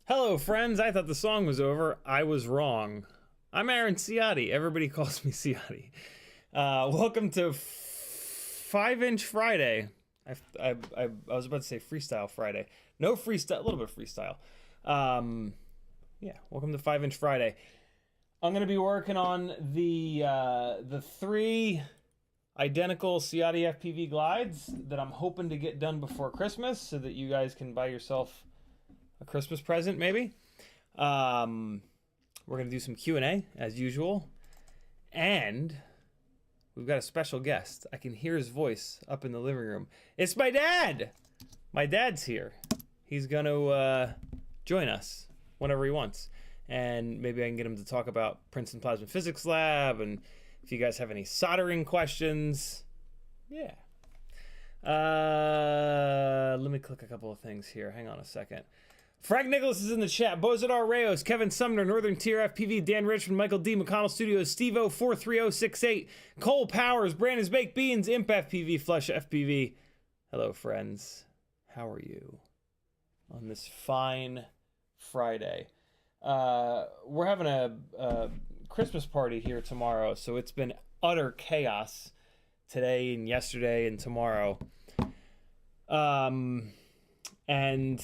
Hello, friends. I thought the song was over. I was wrong. I'm Aaron Ciotti. Everybody calls me Ciotti. Welcome to 5-inch Friday. I was about to say Freestyle Friday. No freestyle, a little bit of freestyle. Yeah, welcome to 5-inch Friday. I'm going to be working on the 3 identical CiottiFPV glides that I'm hoping to get done before Christmas so that you guys can buy yourself a Christmas present, maybe. We're going to do some Q&A, as usual. And we've got a special guest. I can hear his voice up in the living room. It's my dad! My dad's here. He's going to join us whenever he wants. And maybe I can get him to talk about Princeton Plasma Physics Lab, and if you guys have any soldering questions. Yeah. Let me click a couple of things here. Hang on a second. Frank Nicholas is in the chat. Bozadar Reyes, Kevin Sumner, Northern Tier FPV, Dan Richmond, Michael D, McConnell Studios, Steve-O 43068, Cole Powers, Brandon's Baked Beans, Imp FPV, Flush FPV. Hello, friends. How are you on this fine Friday? We're having a Christmas party here tomorrow, so it's been utter chaos today and yesterday and tomorrow. And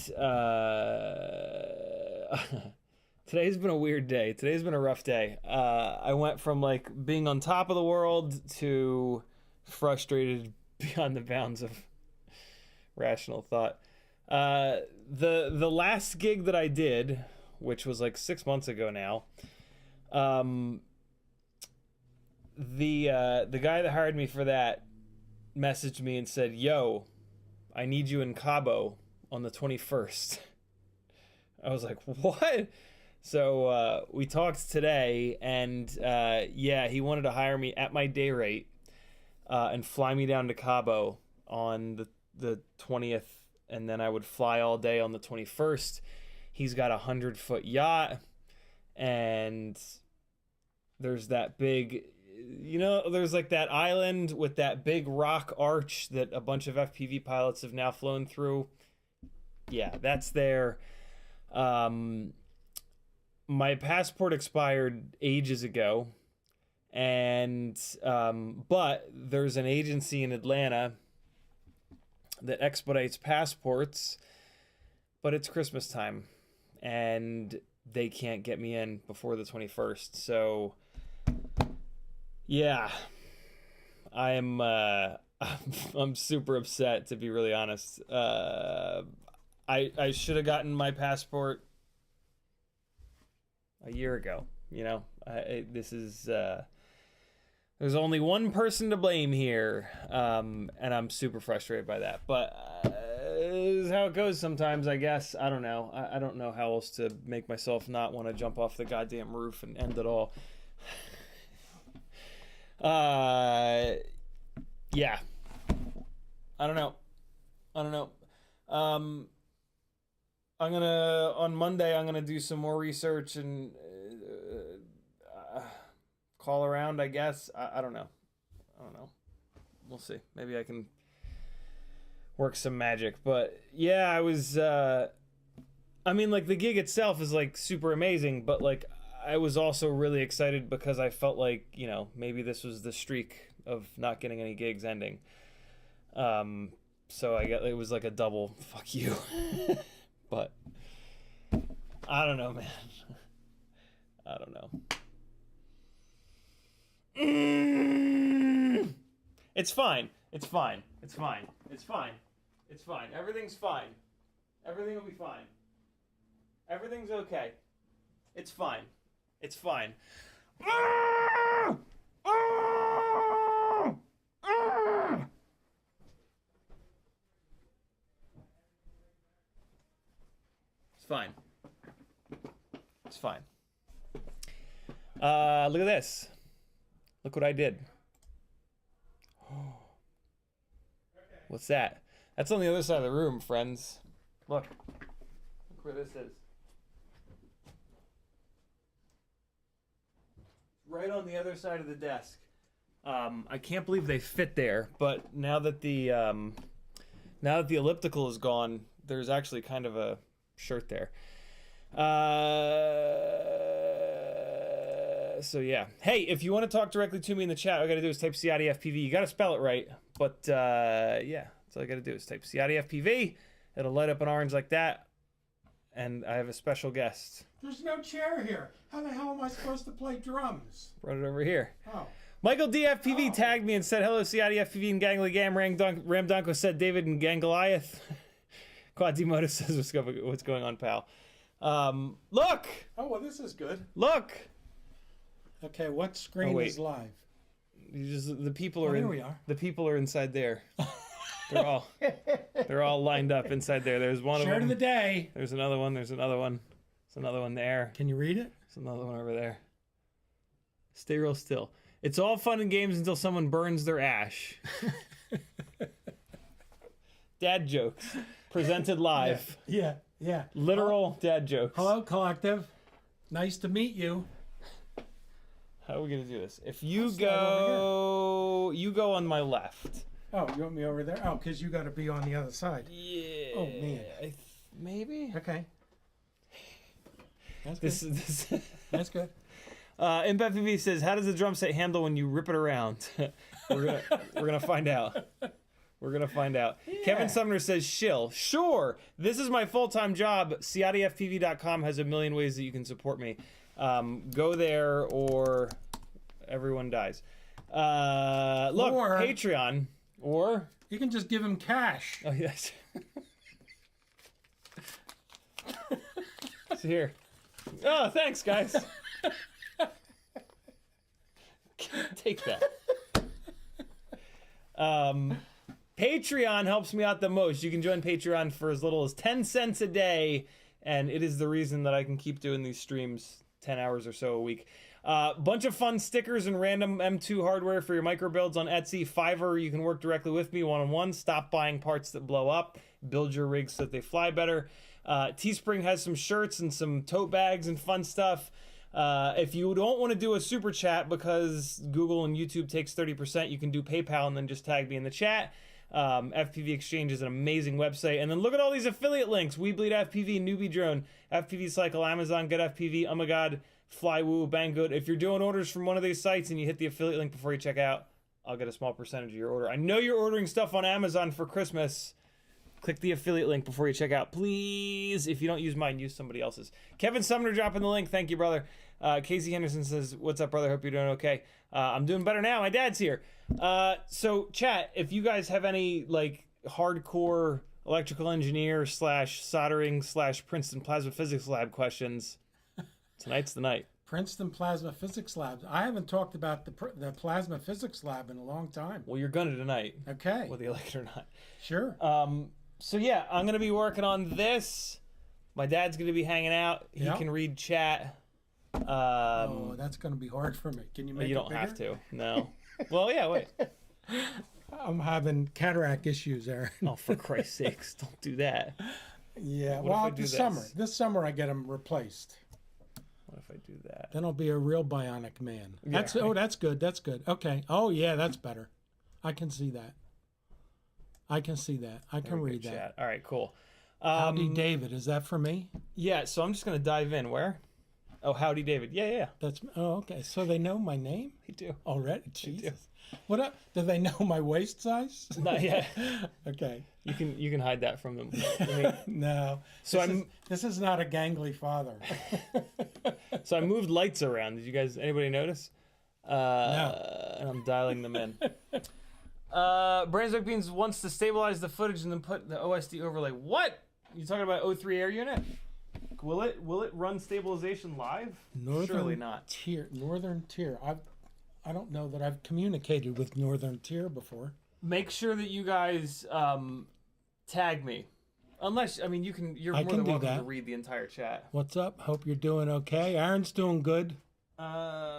today's been a weird day. Today's been a rough day. I went from like being on top of the world to frustrated beyond the bounds of rational thought. The last gig that I did, which was like 6 months ago now, the guy that hired me for that messaged me and said, "Yo, I need you in Cabo on the 21st. I was like, what? So we talked today, and yeah, he wanted to hire me at my day rate and fly me down to Cabo on the 20th, and then I would fly all day on the 21st. He's got a 100-foot yacht, and there's that big, you know, there's like that island with that big rock arch that a bunch of FPV pilots have now flown through. Yeah, that's there. My passport expired ages ago, And but there's an agency in Atlanta that expedites passports, but it's Christmas time and they can't get me in before the 21st. So yeah, I'm super upset, to be really honest. I should have gotten my passport a year ago. You know, this is there's only one person to blame here, and I'm super frustrated by that. But this is how it goes sometimes, I guess. I don't know. I don't know how else to make myself not want to jump off the goddamn roof and end it all. Yeah. I don't know. On Monday, I'm gonna do some more research and call around, I guess. I don't know. We'll see. Maybe I can work some magic. But yeah, I was, I mean, like, the gig itself is, like, super amazing, but, like, I was also really excited because I felt like, you know, maybe this was the streak of not getting any gigs ending. So it was like a double fuck you. But I don't know, man. I don't know. It's fine. Everything's fine. Everything will be fine. Everything's okay. It's fine. It's fine. It's fine. Look at this. Look what I did. What's that? That's on the other side of the room, friends. Look. Look where this is. Right on the other side of the desk. I can't believe they fit there, but now that the elliptical is gone, there's actually kind of a shirt there. So yeah. Hey, if you want to talk directly to me in the chat, all I gotta do is type CiottiFPV. You gotta spell it right, but yeah, that's all I gotta do is type CiottiFPV. It'll light up an orange like that, and I have a special guest. There's no chair here. How the hell am I supposed to play drums? Brought it over here. Oh. Michael DFPV tagged me and said, hello, CiottiFPV and Gangly Gam. Ram Donko said, David and Gang Goliath. Quadimoto says, what's going on, pal? Look! Oh, well, this is good. Look! Okay, what screen is live? The people are here we are. The people are inside there. They're all lined up inside there. There's one of them. Shirt of the day. There's another one. There's another one. There's another one there. Can you read it? There's another one over there. Stay real still. It's all fun and games until someone burns their ash. Dad jokes. Presented live. Yeah. Literal dad jokes. Hello, collective. Nice to meet you. How are we gonna do this? If you go on my left. Oh, you want me over there? Oh, because you got to be on the other side. Yeah. Oh man. Maybe. Okay. That's good. That's good. MPFPV says, "How does the drum set handle when you rip it around?" we're gonna find out. We're gonna find out. Yeah. Kevin Sumner says, "Shill, sure. This is my full-time job. CiottiFPV.com has a million ways that you can support me. Go there or everyone dies. Look, or, Patreon, or you can just give him cash. Oh yes. So here. Oh, thanks, guys. Take that. Patreon helps me out the most. You can join Patreon for as little as 10 cents a day, and it is the reason that I can keep doing these streams 10 hours or so a week. Bunch of fun stickers and random M2 hardware for your micro builds on Etsy. Fiverr, you can work directly with me one-on-one. Stop buying parts that blow up. Build your rigs so that they fly better. Teespring has some shirts and some tote bags and fun stuff. If you don't want to do a super chat because Google and YouTube takes 30%, you can do PayPal and then just tag me in the chat. FPV Exchange is an amazing website. And then look at all these affiliate links. We Bleed FPV, Newbie Drone, FPV Cycle, Amazon, Get FPV, Oh My God, Flywoo, Banggood. If you're doing orders from one of these sites and you hit the affiliate link before you check out, I'll get a small percentage of your order. I know you're ordering stuff on Amazon for Christmas. Click the affiliate link before you check out. Please, if you don't use mine, use somebody else's. Kevin Sumner dropping the link. Thank you, brother. Casey Henderson says, what's up, brother? Hope you're doing okay. I'm doing better now. My dad's here. So, chat, if you guys have any, like, hardcore electrical engineer / soldering / Princeton Plasma Physics Lab questions, tonight's the night. Princeton Plasma Physics Lab. I haven't talked about the Plasma Physics Lab in a long time. Well, you're gonna tonight. Okay. Whether you like it or not. Sure. So yeah, I'm gonna be working on this. My dad's gonna be hanging out. He Yep. can read chat. Oh, that's going to be hard for me. Can you make You it don't bigger? have to. No. Well, yeah. Wait. I'm having cataract issues, Aaron. Oh, for Christ's sakes, don't do that. Yeah. What if I Well, do this this? summer. This summer I get them replaced. What if I do that? Then I'll be a real bionic man. Yeah, That's right. Oh, that's good. That's good. Okay. Oh, yeah, that's better. I can see that. I can see that. I can Very read good that. chat. All right, cool. Howdy, David. Is that for me? Yeah. So I'm just gonna dive in. Where? Oh, howdy, David. Yeah, yeah. That's okay. So they know my name They do. already. Jesus. What up? Do they know my waist size? Not yet. Okay. You can hide that from them. No. So this is not a gangly father. So I moved lights around. Did you guys? Anybody notice? No. And I'm dialing them in. Brunswick Beans wants to stabilize the footage and then put the OSD overlay. What? You talking about O3 air unit? Will it run stabilization live? Surely not. Northern Tier. I don't know that I've communicated with Northern Tier before. Make sure that you guys tag me. Unless you're more I than can do welcome that. to read the entire chat. What's up? Hope you're doing okay. Aaron's doing good.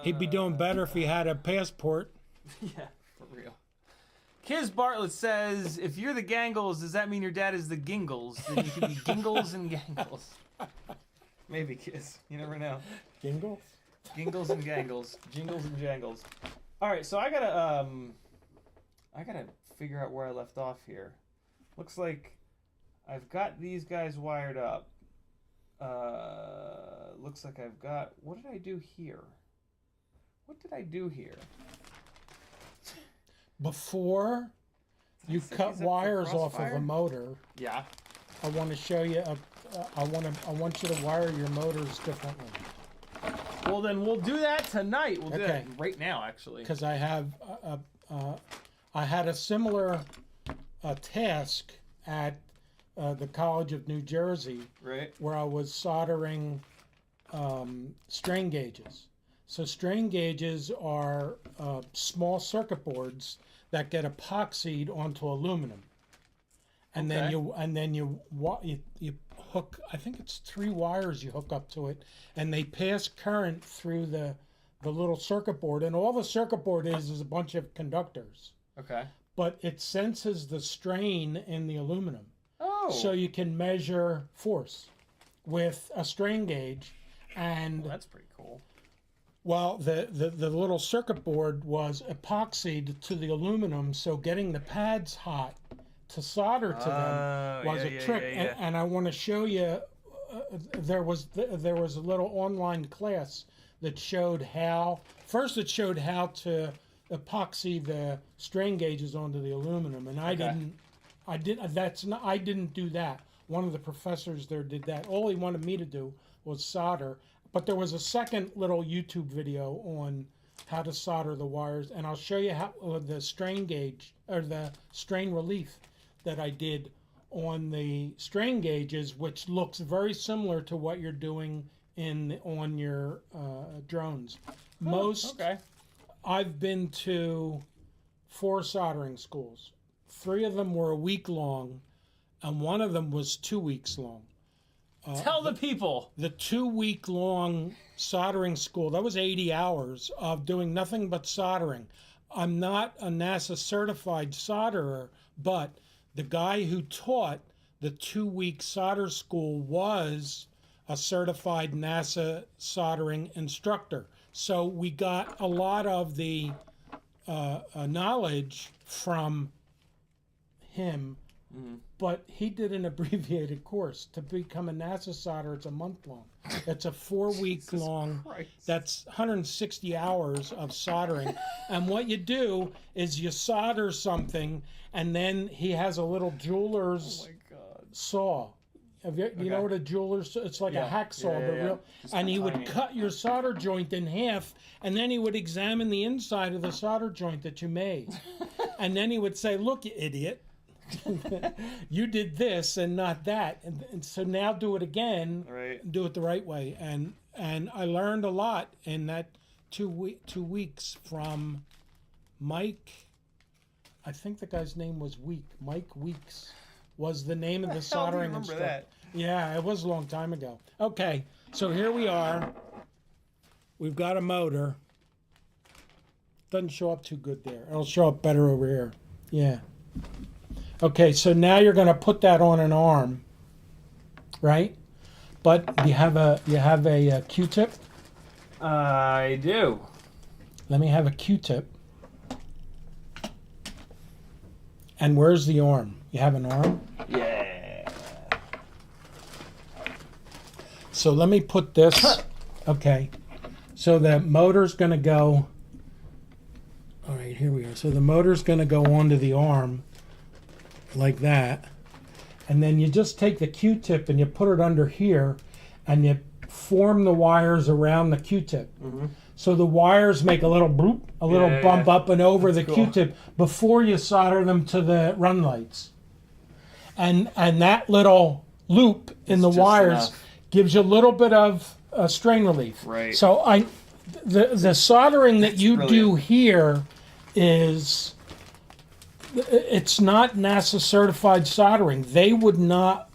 He'd be doing better if he had a passport. Yeah, for real. Kiz Bartlett says, if you're the Gangles, does that mean your dad is the Gingles? Then you can be Gingles and Gangles. Maybe, Kiz. You never know. Gingles? Gingles and Gangles. Jingles and Jangles. Alright, so I gotta figure out where I left off here. Looks like I've got these guys wired up. Looks like I've got... What did I do here? Before you cut wires off of a motor, Yeah. I want to show you. I want you to wire your motors differently. Well, then we'll do that tonight. We'll do that Okay. right now, actually. Because I have I had a similar task at the College of New Jersey, Right. where I was soldering strain gauges. So strain gauges are small circuit boards that get epoxied onto aluminum, and Okay. then you hook. I think it's 3 wires you hook up to it, and they pass current through the little circuit board, and all the circuit board is a bunch of conductors, Okay. but it senses the strain in the aluminum. Oh. So you can measure force with a strain gauge, and Well, that's pretty cool. well, the little circuit board was epoxied to the aluminum, so getting the pads hot to solder to them was a trick. And I want to show you. There was a little online class that showed how. First, it showed how to epoxy the strain gauges onto the aluminum, and I didn't do that. One of the professors there did that. All he wanted me to do was solder. But there was a second little YouTube video on how to solder the wires, and I'll show you how the strain gauge or the strain relief that I did on the strain gauges, which looks very similar to what you're doing on your drones. Okay. I've been to 4 soldering schools. 3 of them were a week long, and 1 of them was 2 weeks long. Tell the people. The 2-week-long soldering school, that was 80 hours of doing nothing but soldering. I'm not a NASA certified solderer, but the guy who taught the 2-week solder school was a certified NASA soldering instructor. So we got a lot of the knowledge from him But he did an abbreviated course. To become a NASA solderer, it's a month long. It's a 4-week long. Christ. That's 160 hours of soldering. And what you do is you solder something, and then he has a little jeweler's saw. You know what a jeweler's? It's like a hacksaw, but real. And he would cut your solder joint in half, and then he would examine the inside of the solder joint that you made, and then he would say, "Look, you idiot, you did this and not that, and so now do it again. Do it the right way." And I learned a lot in that 2 weeks from Mike. I think the guy's name was Mike Weeks was the name of the soldering instructor. That? Yeah, it was a long time ago. Okay, so here we are. We've got a motor. Doesn't show up too good there. It'll show up better over here. Yeah. Okay, so now you're going to put that on an arm, right? But you have a Q-tip? I do. Let me have a Q-tip. And where's the arm? You have an arm? Yeah. So let me put this. Okay. So the motor's going to go. All right, here we are. So the motor's going to go onto the arm like that. And then you just take the Q-tip and you put it under here and you form the wires around the Q-tip. So the wires make a little bloop, a little bump up and over the Q-tip before you solder them to the run lights. And that little loop in the wires gives you a little bit of strain relief. Right. So the soldering that you do here is, it's not NASA certified soldering. They would not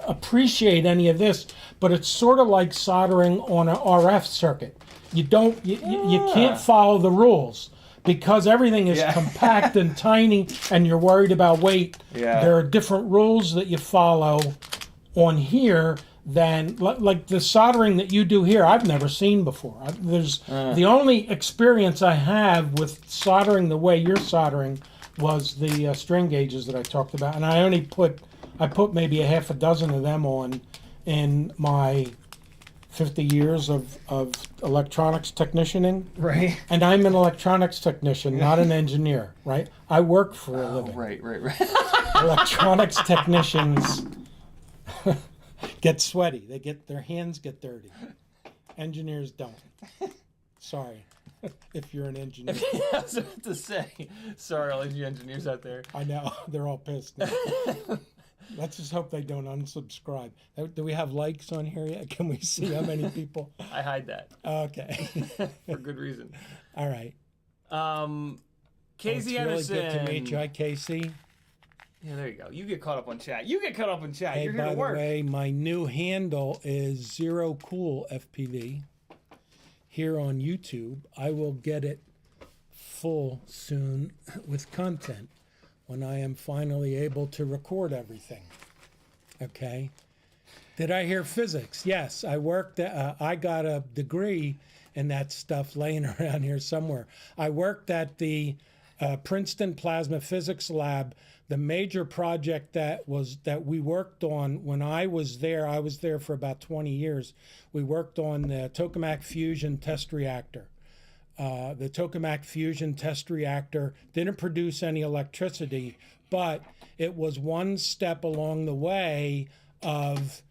appreciate any of this, but it's sort of like soldering on an RF circuit. You can't follow the rules because everything is compact and tiny and you're worried about weight. There are different rules that you follow on here than like the soldering that you do here. I've never seen before. The only experience I have with soldering the way you're soldering was the strain gauges that I talked about, and I put maybe a half a dozen of them on in my 50 years of electronics technicianing. Right. And I'm an electronics technician, not an engineer, right? I work for a living. Right. Electronics technicians get sweaty. Their hands get dirty. Engineers don't. Sorry, if you're an engineer. I was about to say, sorry, all you engineers out there. I know, they're all pissed now. Let's just hope they don't unsubscribe. Do we have likes on here yet? Can we see how many people? I hide that. Okay. For good reason. All right. Casey it's Anderson. Really good to meet you. Hi, Casey. Yeah, there you go. You get caught up on chat. Hey, you're here to work. By the way, my new handle is ZeroCoolFPV here on YouTube. I will get it full soon with content when I am finally able to record everything. Okay. Did I hear physics? Yes, I worked. I got a degree in that stuff laying around here somewhere. I worked at the Princeton Plasma Physics Lab. The major project that we worked on when I was there for about 20 years. We worked on the tokamak fusion test reactor. The tokamak fusion test reactor didn't produce any electricity, but it was one step along the way of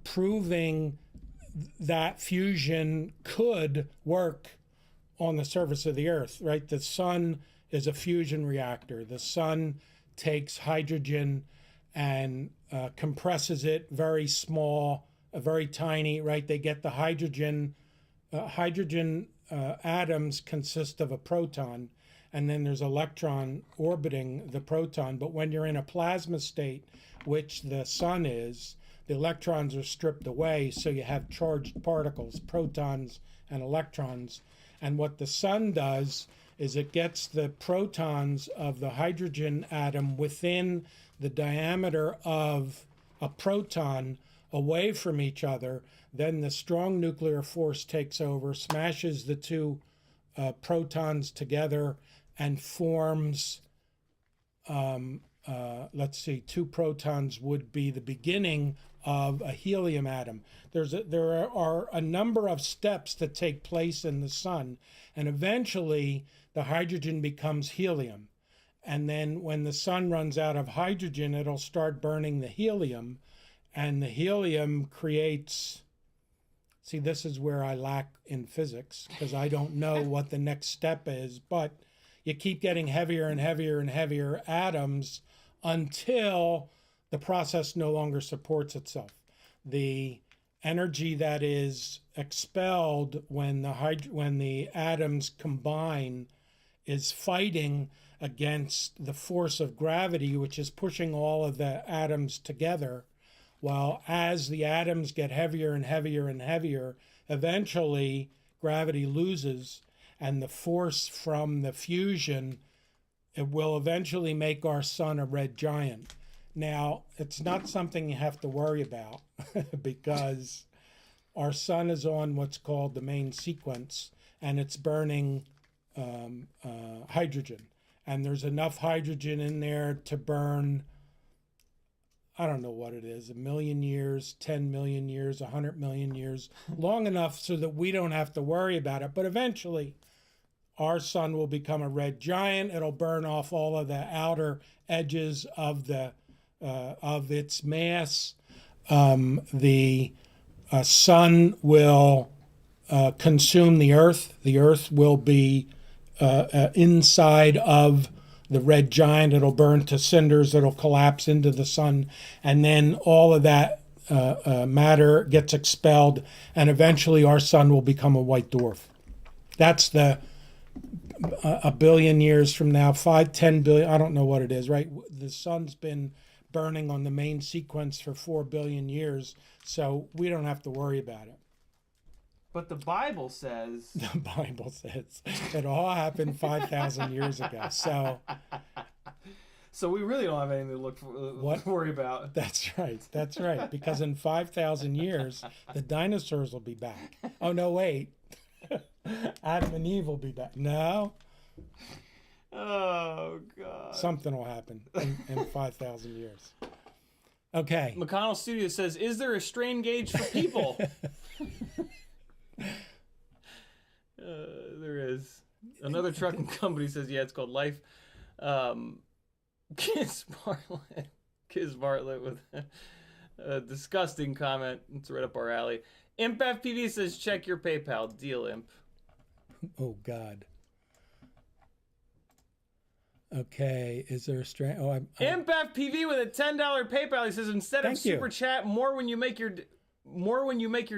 proving that fusion could work on the surface of the Earth, right? The sun is a fusion reactor. The sun takes hydrogen and compresses it very small, very tiny, right? They get the hydrogen. Atoms consist of a proton, and then there's electron orbiting the proton. But when you're in a plasma state, which the sun is, the electrons are stripped away, so you have charged particles, protons and electrons. And what the sun does is it gets the protons of the hydrogen atom within the diameter of a proton away from each other. Then the strong nuclear force takes over, smashes the two protons together, and forms let's see, 2 protons would be the beginning of a helium atom. There are a number of steps that take place in the sun, and eventually the hydrogen becomes helium. And then when the sun runs out of hydrogen, it'll start burning the helium, and the helium creates... See, this is where I lack in physics, because I don't know what the next step is, but you keep getting heavier and heavier and heavier atoms until the process no longer supports itself. The energy that is expelled when the atoms combine is fighting against the force of gravity, which is pushing all of the atoms together. While as the atoms get heavier and heavier and heavier, eventually gravity loses, and the force from the fusion, it will eventually make our sun a red giant. Now, it's not something you have to worry about because our sun is on what's called the main sequence, and it's burning hydrogen. And there's enough hydrogen in there to burn, I don't know what it is, 1 million years, 10 million years, 100 million years, long enough so that we don't have to worry about it. But eventually, our sun will become a red giant. It'll burn off all of the outer edges of its mass. The sun will consume the Earth. The Earth will be inside of the red giant. It'll burn to cinders. It'll collapse into the sun, and then all of that matter gets expelled, and eventually our sun will become a white dwarf. That's the 1 billion years from now, 5, 10 billion, I don't know what it is, right? The sun's been burning on the main sequence for 4 billion years, so we don't have to worry about it. But the Bible says... The Bible says it all happened 5,000 years ago, so... So we really don't have anything to worry about. That's right, because in 5,000 years, the dinosaurs will be back. Oh, no, wait. Adam and Eve will be back. No. Oh, God. Something will happen in 5,000 years. Okay. McConnell Studio says, is there a strain gauge for people? There is. Another trucking company says, yeah, it's called Life. Kiz Bartlett with a disgusting comment. It's right up our alley. Imp FPV says, check your PayPal. Deal, Imp. Oh, God. Okay, is there a strain? Oh, Imp FPV with a $10 PayPal. He says, instead of super chat, more when you make your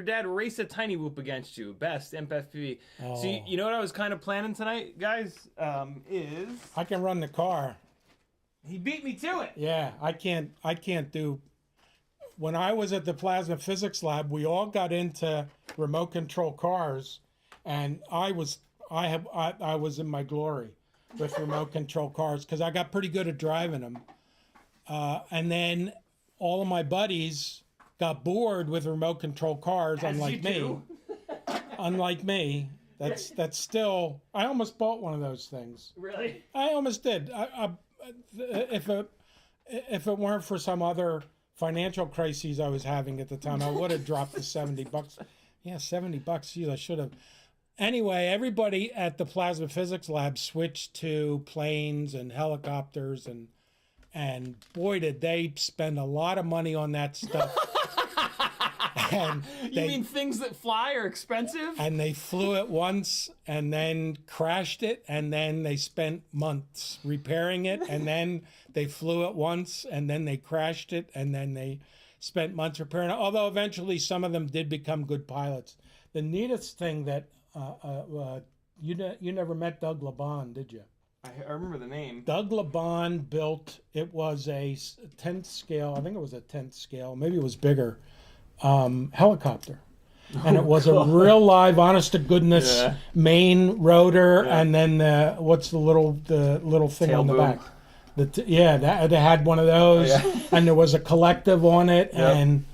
dad race a tiny whoop against you. Best, Imp FPV. Oh. So you know what I was kind of planning tonight, guys? Is I can run the car. He beat me to it. Yeah, I can't do. When I was at the plasma physics lab, we all got into remote control cars, and I was in my glory with remote control cars because I got pretty good at driving them. And then all of my buddies got bored with remote control cars, unlike me. That's still. I almost bought one of those things. Really? I almost did. If it weren't for some other financial crises I was having at the time, I would have dropped the $70. Yeah, $70. Geez, I should have. Anyway, everybody at the plasma physics lab switched to planes and helicopters, and boy, did they spend a lot of money on that stuff. And you mean things that fly are expensive? And they flew it once and then crashed it, and then they spent months repairing it, and then they flew it once and then they crashed it, and then they spent months repairing it, although eventually some of them did become good pilots. The neatest thing that you never met Doug Laban, did you? I remember the name. Doug Laban built, it was a 10th scale, I think it was a 10th scale, maybe it was bigger, helicopter. And it was a real live, honest to goodness main rotor, and then the little thing tail on the boom. back. They had one of those, and there was a collective on it, and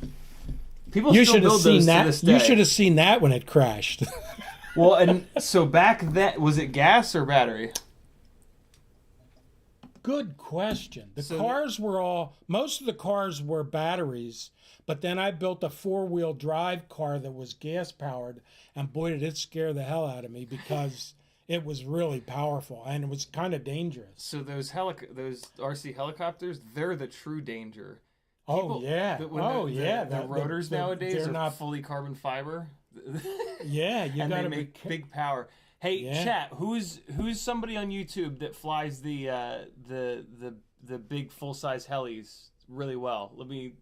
people still build those to this day. You should have seen that when it crashed. Well, and so back then, was it gas or battery? good question. Most of the cars were batteries, but then I built a 4-wheel drive car that was gas powered, and boy, did it scare the hell out of me because it was really powerful and it was kind of dangerous. So those RC helicopters, they're the true danger. The rotors nowadays are not fully carbon fiber. Yeah, and they make big power. Hey, chat, who's somebody on YouTube that flies the big full size helis really well? Let me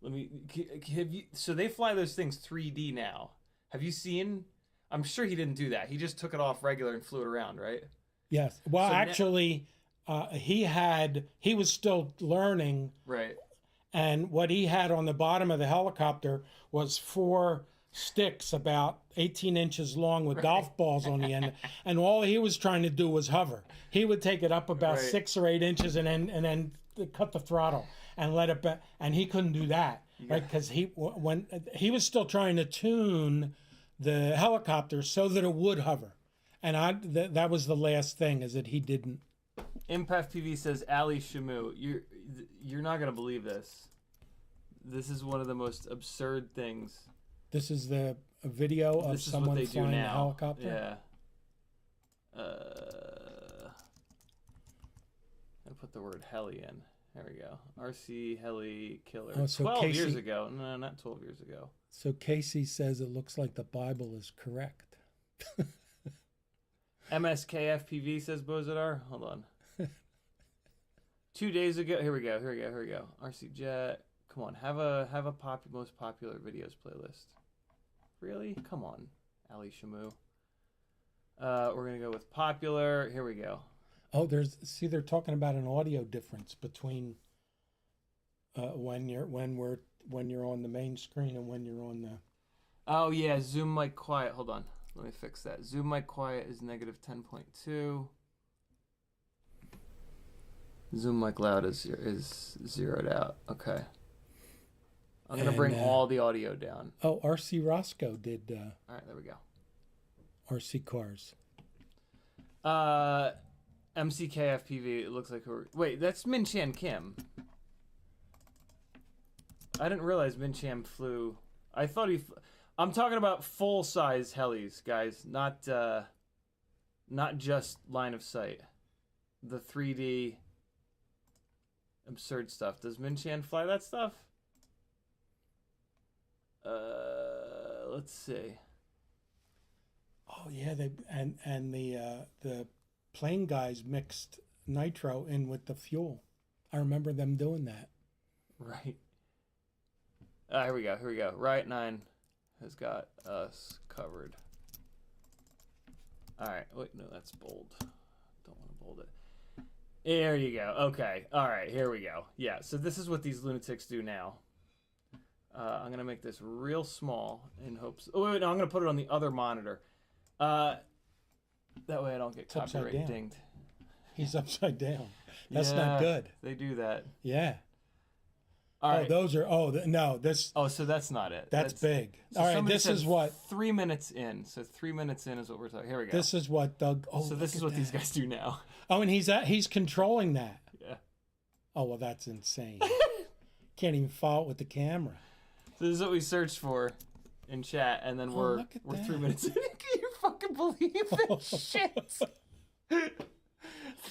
have you. So they fly those things 3D now. Have you seen? I'm sure he didn't do that. He just took it off regular and flew it around, right? Yes. Well, so actually, he was still learning. Right. And what he had on the bottom of the helicopter was 4 sticks about 18 inches long with golf balls on the end. And all he was trying to do was hover. He would take it up about 6 or 8 inches and then cut the throttle and let it back. And he couldn't do that, right? Because he was still trying to tune the helicopter so that it would hover. And that was the last thing, is that he didn't. FLUXFPV says, Ali Shamu, you're not going to believe this. This is one of the most absurd things. This is a video of someone flying a helicopter? Yeah. I put the word heli in. There we go. RC heli killer. Oh, so 12 years ago. No, not 12 years ago. So Casey says it looks like the Bible is correct. MSKFPV says Bozadar. Hold on. 2 days ago. Here we go. RC Jet. Come on. Have a most popular videos playlist. Really? Come on, Ali Shamu. We're gonna go with popular. Here we go. Oh, they're talking about an audio difference between when you're on the main screen and when you're on the. Oh yeah, Zoom mic quiet. Hold on, let me fix that. Zoom mic quiet is negative 10.2. Zoom mic loud is zeroed out. Okay. I'm going to bring all the audio down. Oh, RC Roscoe did. All right, there we go. RC cars. MCKFPV, it looks like wait, that's Min Chan Kim. I didn't realize Min Chan flew. I thought I'm talking about full-size helis, guys, not just line of sight. The 3D absurd stuff. Does Min Chan fly that stuff? Let's see. Oh yeah, the plane guys mixed nitro in with the fuel. I remember them doing that. Right. Here we go. Riot 9 has got us covered. All right. Wait, no, that's bold. Don't want to bold it. There you go. Okay. All right. Here we go. Yeah. So this is what these lunatics do now. I'm going to make this real small in hopes... Oh, wait, no, I'm going to put it on the other monitor. That way I don't get copyright dinged. He's upside down. That's not good. They do that. Yeah. All right. Those are... no, this... Oh, so that's not it. That's big. So all right, this is what... 3 minutes in. So 3 minutes in is what we're talking... Here we go. This is what Doug... Oh, so this is what these guys do now. Oh, and he's controlling that. Yeah. Oh, well, that's insane. Can't even follow it with the camera. So this is what we searched for in chat, and then we're 3 minutes in. Can you fucking believe this shit?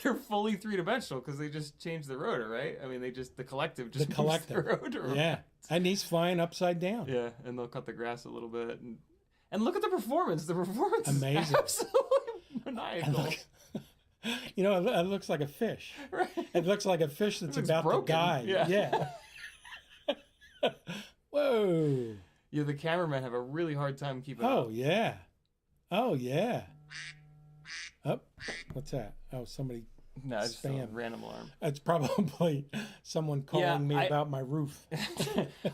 They're fully 3-dimensional because they just changed the rotor, right? I mean, the collective just moves the rotor. Yeah, and he's flying upside down. Yeah, and they'll cut the grass a little bit, and look at the performance. The performance amazing, is absolutely maniacal. You know, it looks like a fish. Right. It looks like a fish that's about broken. to die. Yeah. Whoa. Yeah, the cameramen have a really hard time keeping up. Oh, yeah. Oh, yeah. Oh, what's that? Oh, somebody. No, it's just a random alarm. It's probably someone calling me about my roof.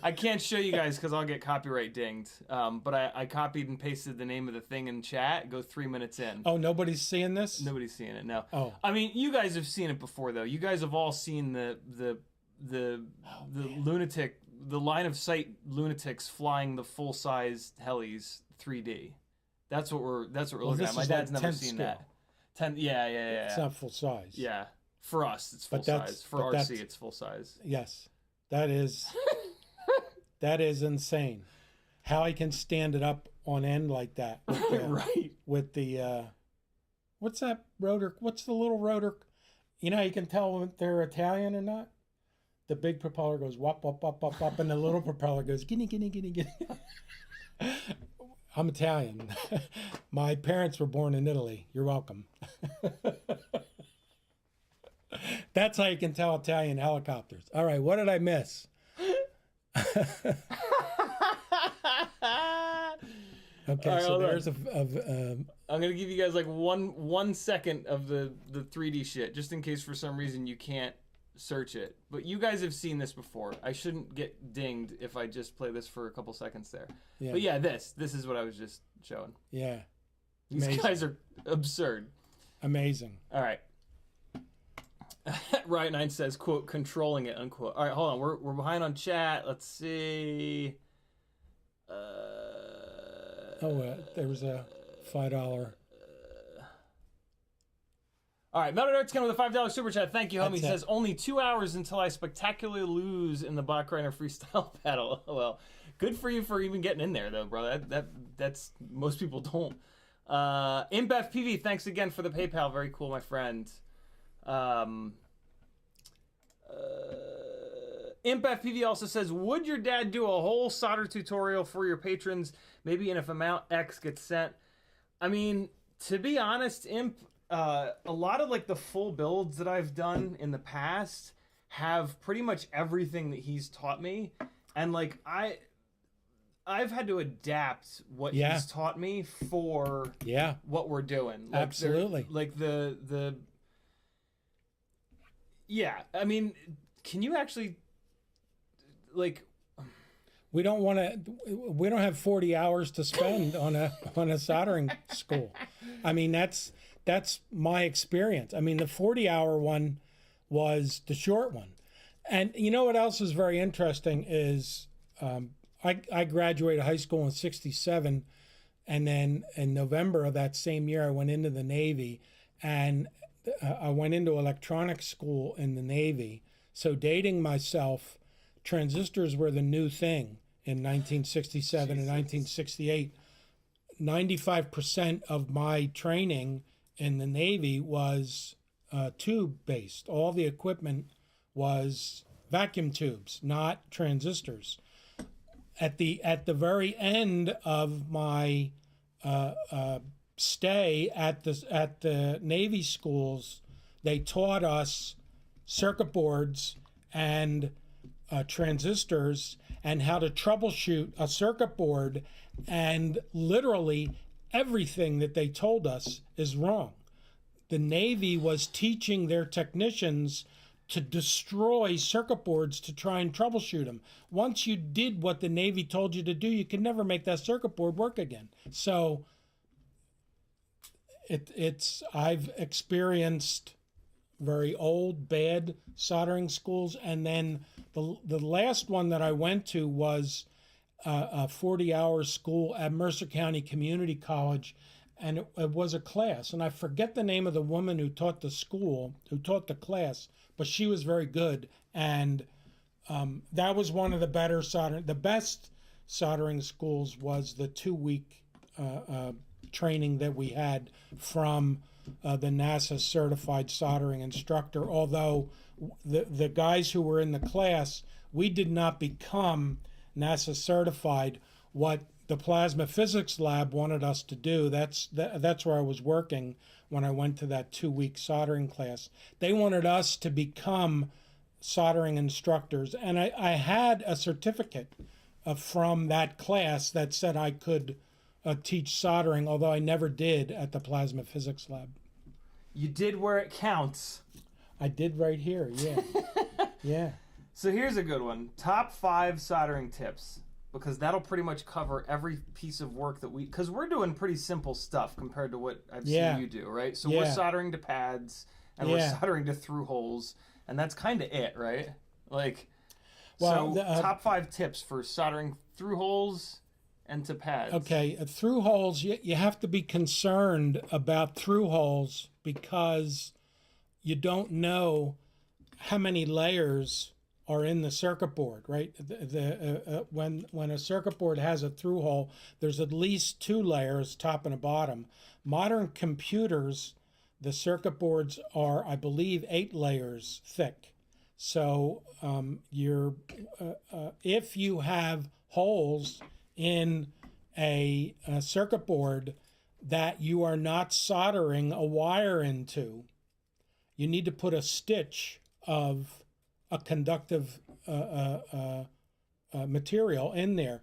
I can't show you guys because I'll get copyright dinged. But I copied and pasted the name of the thing in chat. Go 3 minutes in. Oh, nobody's seeing this? Nobody's seeing it, no. Oh. I mean, you guys have seen it before, though. You guys have all seen the lunatic, the line of sight lunatics flying the full size helis 3D. That's what we're looking at. My dad's never seen that. 10, yeah. It's not full size. Yeah. For us, it's full size. For RC, it's full size. Yes, that is that is insane. How I can stand it up on end like that. Right. With the what's that rotor? What's the little rotor? You know, you can tell when they're Italian or not. The big propeller goes wop wop wop wop wop, and the little propeller goes ginney ginney ginney ginney. I'm Italian. My parents were born in Italy. You're welcome. That's how you can tell Italian helicopters. All right, what did I miss? Okay, right, so there's I'm gonna give you guys like one second of the 3D shit, just in case for some reason you can't search it. But you guys have seen this before. I shouldn't get dinged if I just play this for a couple seconds there. Yeah. But yeah, this is what I was just showing. Yeah. These guys are absurd. Amazing. All right. Riot9 says, quote, controlling it, unquote. All right, hold on. We're behind on chat. Let's see. There was a $5. All right, Metal Darts coming with a $5 super chat. Thank you, homie. He says, only 2 hours until I spectacularly lose in the Bach Reiner freestyle battle. Well, good for you for even getting in there, though, bro. That's most people don't. ImpFPV, thanks again for the PayPal. Very cool, my friend. ImpFPV also says, would your dad do a whole solder tutorial for your patrons, maybe if amount X gets sent? I mean, to be honest, Imp, a lot of like the full builds that I've done in the past have pretty much everything that he's taught me, and like I've had to adapt what he's taught me for what we're doing. Like, absolutely. Like the yeah, I mean, can you actually, like, we don't have 40 hours to spend on a soldering school. I mean, that's my experience. I mean, the 40-hour one was the short one. And you know what else is very interesting is I graduated high school in '67, and then in November of that same year I went into the Navy, and I went into electronics school in the Navy. So dating myself, transistors were the new thing in 1967 and 1968. 95% of my training in the Navy was tube-based. All the equipment was vacuum tubes, not transistors. At the very end of my stay at the Navy schools, they taught us circuit boards and transistors and how to troubleshoot a circuit board, and literally everything that they told us is wrong. The Navy was teaching their technicians to destroy circuit boards to try and troubleshoot them. Once you did what the Navy told you to do, you could never make that circuit board work again. So I've experienced very old, bad soldering schools, and then the last one that I went to was a 40-hour school at Mercer County Community College, and it was a class, and I forget the name of the woman who taught the class, but she was very good, and that was one of the better soldering. The best soldering schools was the 2-week training that we had from the NASA certified soldering instructor. Although the guys who were in the class, we did not become NASA certified. What the plasma physics lab wanted us to do, that's where I was working when I went to that 2-week soldering class. They wanted us to become soldering instructors, and I had a certificate from that class that said I could teach soldering, although I never did at the plasma physics lab. You did where it counts. I did right here, yeah. Yeah. So here's a good one. Top 5 soldering tips, because that'll pretty much cover every piece of work that because we're doing pretty simple stuff compared to what I've seen you do, right? So we're soldering to pads, and we're soldering to through holes, and that's kind of it, right? Like, well, so top 5 tips for soldering through holes and to pads. Okay, through holes, you have to be concerned about through holes, because you don't know how many layers are in the circuit board, right? When a circuit board has a through hole, there's at least 2 layers, top and a bottom. Modern computers, the circuit boards are, I believe, 8 layers thick. So if you have holes in a circuit board that you are not soldering a wire into, you need to put a stitch of a conductive material in there.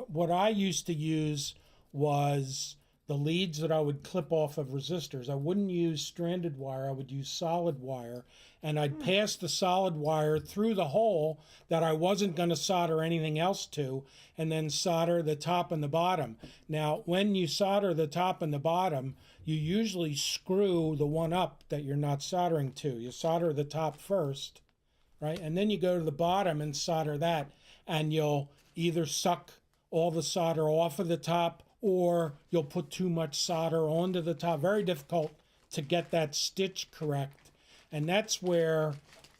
What I used to use was the leads that I would clip off of resistors. I wouldn't use stranded wire, I would use solid wire, and I'd pass the solid wire through the hole that I wasn't going to solder anything else to, and then solder the top and the bottom. Now, when you solder the top and the bottom, you usually screw the one up that you're not soldering to. You solder the top first, right? And then you go to the bottom and solder that, and you'll either suck all the solder off of the top, or you'll put too much solder onto the top. Very difficult to get that stitch correct. And that's where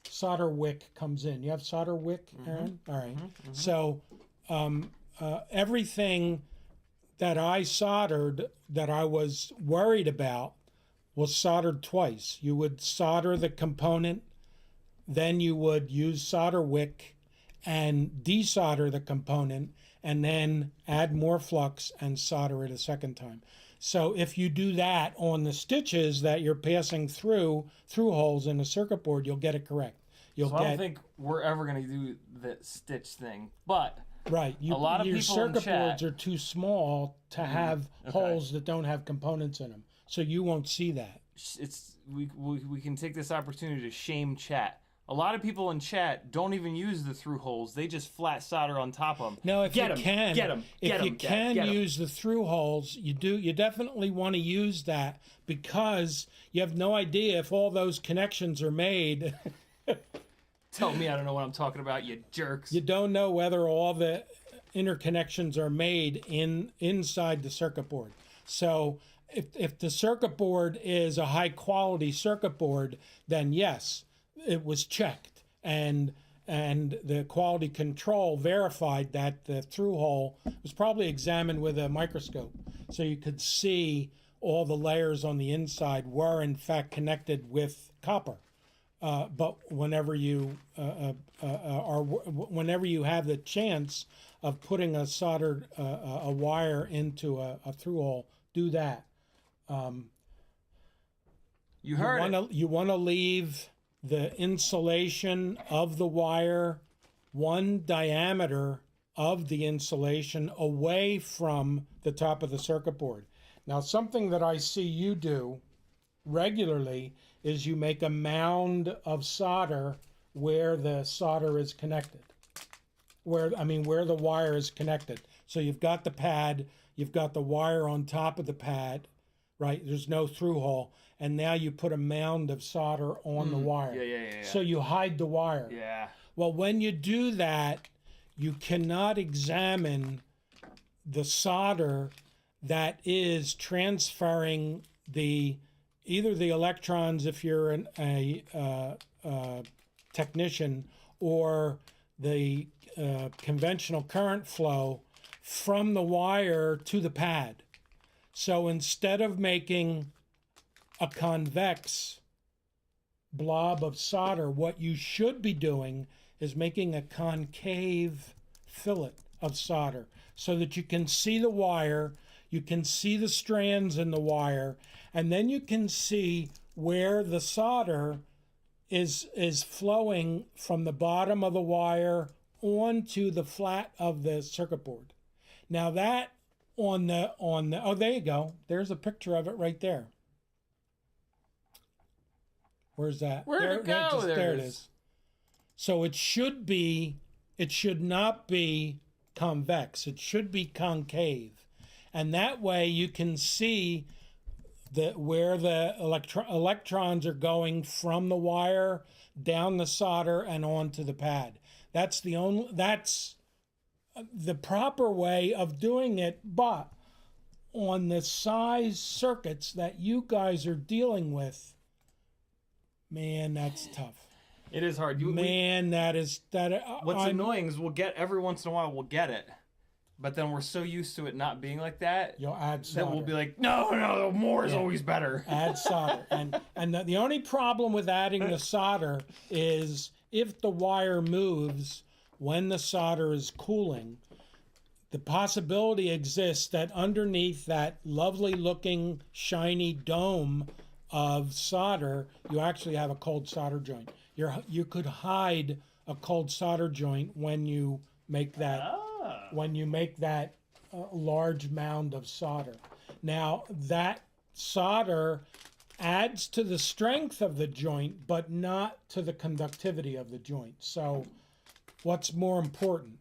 solder wick comes in. You have solder wick, Aaron? All right. So everything that I soldered that I was worried about was soldered twice. You would solder the component, then you would use solder wick and desolder the component, and then add more flux and solder it a second time. So if you do that on the stitches that you're passing through holes in the circuit board, you'll get it correct. I don't think we're ever going to do the stitch thing, but right, a lot of your people circuit boards are too small to have holes that don't have components in them, so you won't see that. We can take this opportunity to shame chat. A lot of people in chat don't even use the through holes. They just flat solder on top of them. No, if you can use the through holes, you definitely want to use that, because you have no idea if all those connections are made. Tell me I don't know what I'm talking about, you jerks. You don't know whether all the interconnections are made inside the circuit board. So if the circuit board is a high quality circuit board, then yes, it was checked, and the quality control verified that the through hole was probably examined with a microscope, so you could see all the layers on the inside were in fact connected with copper. But whenever you whenever you have the chance of putting a soldered a wire into a through hole, do that. You want to leave the insulation of the wire, one diameter of the insulation away from the top of the circuit board. Now, something that I see you do regularly is you make a mound of solder where the solder is connected, where the wire is connected. So you've got the pad, you've got the wire on top of the pad, right? There's no through hole. And now you put a mound of solder on the wire. Yeah. So you hide the wire. Yeah. Well, when you do that, you cannot examine the solder that is transferring either the electrons, if you're a technician, or the conventional current flow from the wire to the pad. So instead of making a convex blob of solder, what you should be doing is making a concave fillet of solder, so that you can see the wire, you can see the strands in the wire, and then you can see where the solder is flowing from the bottom of the wire onto the flat of the circuit board. Now that on the oh, there you go. There's a picture of it right there. Where's that? Where'd it go? There it is. So it should not be convex. It should be concave. And that way you can see where the electrons are going from the wire down the solder and onto the pad. That's the proper way of doing it, but on the size circuits that you guys are dealing with, Man, that's tough. It is hard. What's annoying is every once in a while we'll get it, but then we're so used to it not being like that. You'll add solder. That we'll be like, no, more is always better. Add solder, and the only problem with adding the solder is if the wire moves when the solder is cooling. The possibility exists that underneath that lovely looking shiny dome of solder, you actually have a cold solder joint. You could hide a cold solder joint when you make that large mound of solder. Now that solder adds to the strength of the joint, but not to the conductivity of the joint. So, what's more important?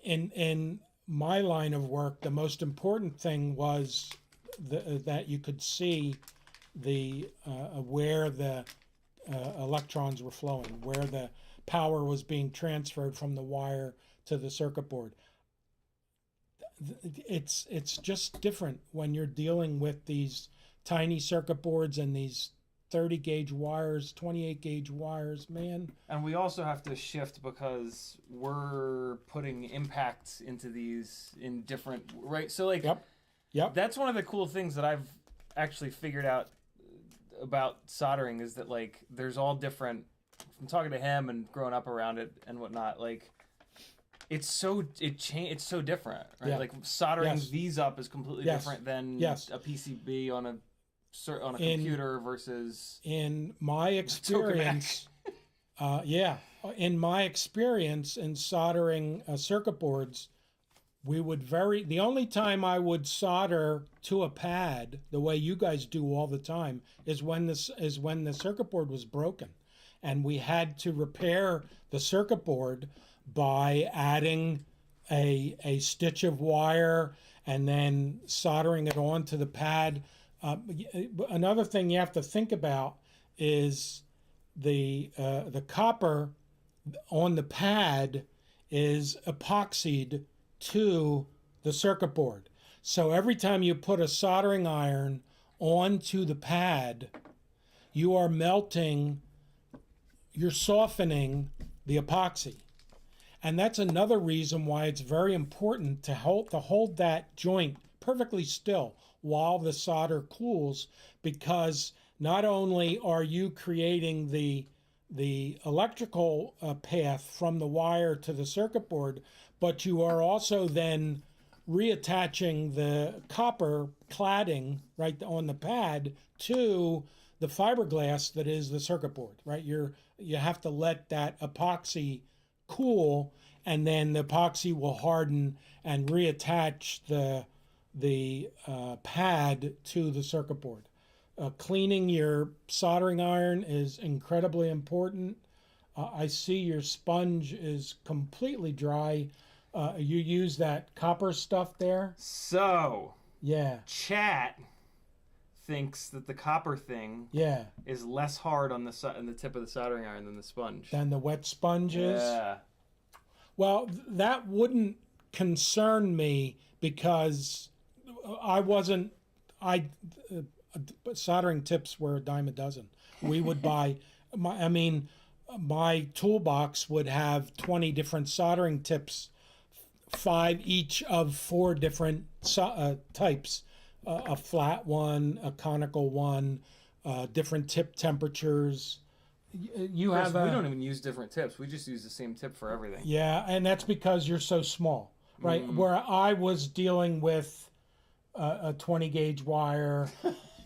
In my line of work, the most important thing was that you could see where the electrons were flowing, where the power was being transferred from the wire to the circuit board. It's just different when you're dealing with these tiny circuit boards and these 30 gauge wires, 28 gauge wires, man. And we also have to shift because we're putting impacts into these in different, right? So like, yep. That's one of the cool things that I've actually figured out about soldering is that like, there's all different, from talking to him and growing up around it and whatnot, like it's so different, right? Yeah. Like soldering these up is completely different than a PCB on a computer versus in my experience in my experience in soldering circuit boards, the only time I would solder to a pad the way you guys do all the time is when the circuit board was broken and we had to repair the circuit board by adding a stitch of wire and then soldering it onto the pad. Another thing you have to think about is the copper on the pad is epoxied to the circuit board. So every time you put a soldering iron onto the pad, you're softening the epoxy. And that's another reason why it's very important to hold that joint perfectly still while the solder cools, because not only are you creating the electrical path from the wire to the circuit board, but you are also then reattaching the copper cladding right on the pad to the fiberglass that is the circuit board, right? You have to let that epoxy cool, and then the epoxy will harden and reattach the pad to the circuit board. Cleaning your soldering iron is incredibly important. I see your sponge is completely dry. You use that copper stuff there? So, yeah. Chat thinks that the copper thing is less hard on the tip of the soldering iron than the sponge. Than the wet sponge is? Yeah. Well, that wouldn't concern me because soldering tips were a dime a dozen. We would buy, my toolbox would have 20 different soldering tips, 5 each of 4 different types, a flat one, a conical one, different tip temperatures. We don't even use different tips. We just use the same tip for everything. Yeah, and that's because you're so small, right? Where I was dealing with a 20 gauge wire,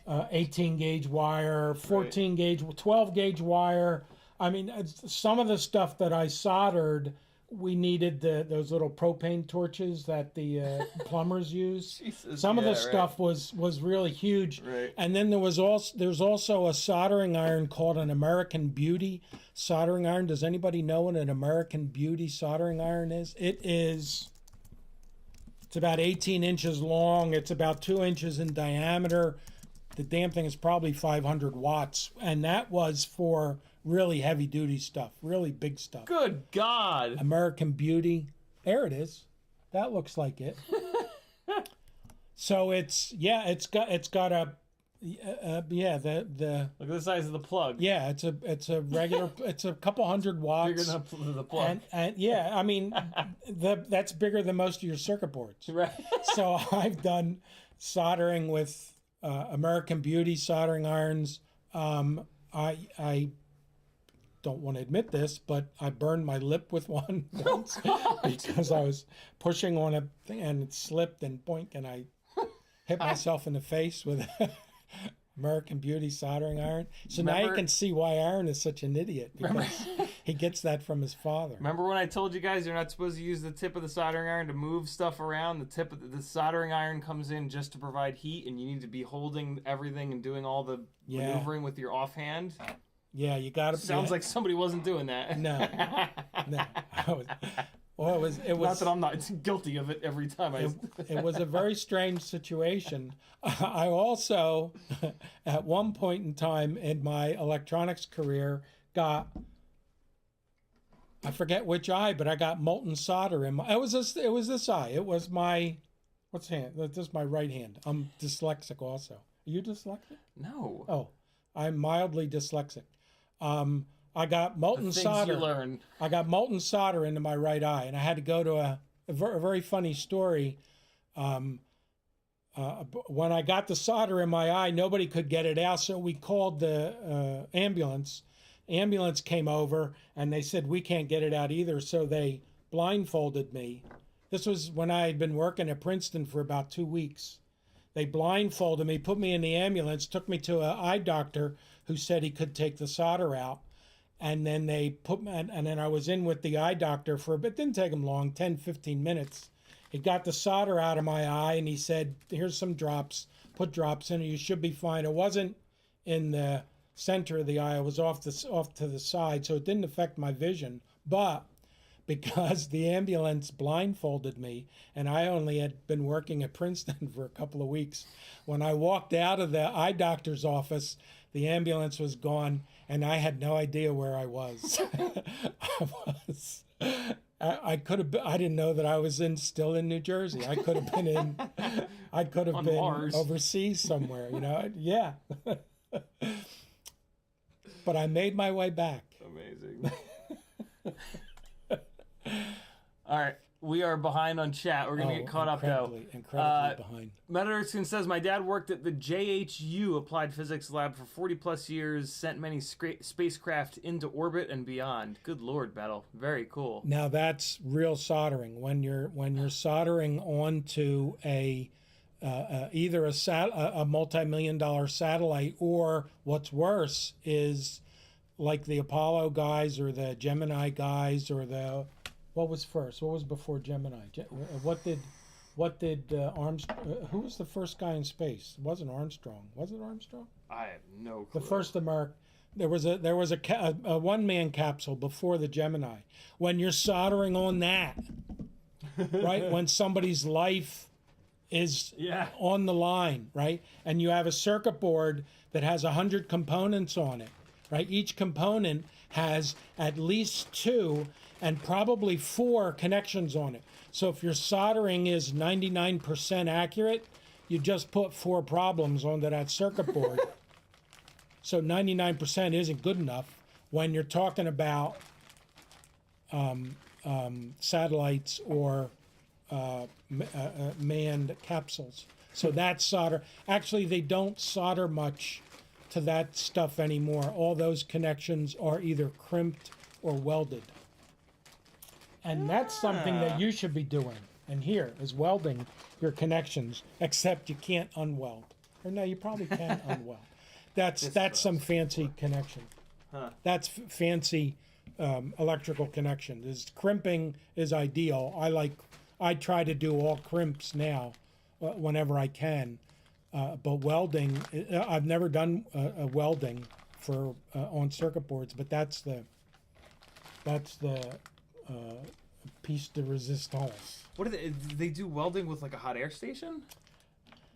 18 gauge wire, 14 gauge, 12 gauge wire. I mean, some of the stuff that I soldered, we needed those little propane torches that the plumbers use. Jesus, some of the stuff was really huge. Right. And then there's also a soldering iron called an American Beauty soldering iron. Does anybody know what an American Beauty soldering iron is? It's about 18 inches long. It's about 2 inches in diameter. The damn thing is probably 500 watts. And that was for really heavy duty stuff, really big stuff. Good God. American Beauty. There it is. That looks like it. So it's got Yeah, the Look at the size of the plug. yeah, it's a regular it's a couple hundred watts. Bigger than the plug. And yeah, I mean that's bigger than most of your circuit boards. Right. So I've done soldering with American Beauty soldering irons. I don't want to admit this, but I burned my lip with one once because I was pushing on a thing and it slipped and boink, and I hit myself in the face with American Beauty soldering iron. So now you can see why Aaron is such an idiot, because he gets that from his father. Remember when I told you guys you're not supposed to use the tip of the soldering iron to move stuff around? The tip of the soldering iron comes in just to provide heat, and you need to be holding everything and doing all the maneuvering with your offhand. Yeah, you got to. Sounds like somebody wasn't doing that. No, no. Well, it was. Not that I'm not guilty of it every time. It was a very strange situation. I also, at one point in time in my electronics career, got, I forget which eye, but I got molten solder in my. It was this eye. It was my, what's hand? This is my right hand. I'm dyslexic also. Are you dyslexic? No. Oh, I'm mildly dyslexic. I got molten solder. I got molten solder into my right eye, and I had to go to a very funny story. When I got the solder in my eye, nobody could get it out, so we called the ambulance. Ambulance came over, and they said, we can't get it out either, so they blindfolded me. This was when I had been working at Princeton for about 2 weeks. They blindfolded me, put me in the ambulance, took me to an eye doctor who said he could take the solder out. And then they put me, and then I was in with the eye doctor for a bit. Didn't take him long, 10, 15 minutes. He got the solder out of my eye, and he said, here's some drops. Put drops in it. You should be fine. It wasn't in the center of the eye. It was off to the side, so it didn't affect my vision. But because the ambulance blindfolded me, and I only had been working at Princeton for a couple of weeks, when I walked out of the eye doctor's office, the ambulance was gone, and I had no idea where I was. I could have been, I didn't know that I was still in New Jersey. I could have been Mars. Overseas somewhere, Yeah. But I made my way back. Amazing. All right. We are behind on chat. We're going to get caught up, though. Incredibly behind. Metaderson says, my dad worked at the JHU Applied Physics Lab for 40-plus years, sent many spacecraft into orbit and beyond. Good Lord, Metal. Very cool. Now, that's real soldering. When you're soldering onto either a multi-million-dollar satellite, or what's worse is like the Apollo guys or the Gemini guys or the... What was first? What was before Gemini? What did Armstrong? Who was the first guy in space? It wasn't Armstrong. Was it Armstrong? I have no clue. The first American. There was a one-man capsule before the Gemini. When you're soldering on that, right? When somebody's life is on the line, right? And you have a circuit board that has 100 components on it, right? Each component has at least 2 and probably 4 connections on it. So if your soldering is 99% accurate, you just put 4 problems onto that circuit board. So 99% isn't good enough when you're talking about satellites or manned capsules. So that's solder. Actually, they don't solder much to that stuff anymore. All those connections are either crimped or welded. And that's something that you should be doing. And here is welding your connections, except you can't unweld. Or no, you probably can unweld. That's some fancy connection. Huh. That's fancy electrical connection. Crimping is ideal. I try to do all crimps now whenever I can. But welding, I've never done a welding for on circuit boards, but that's the piece de resistance. What do they do welding with like a hot air station?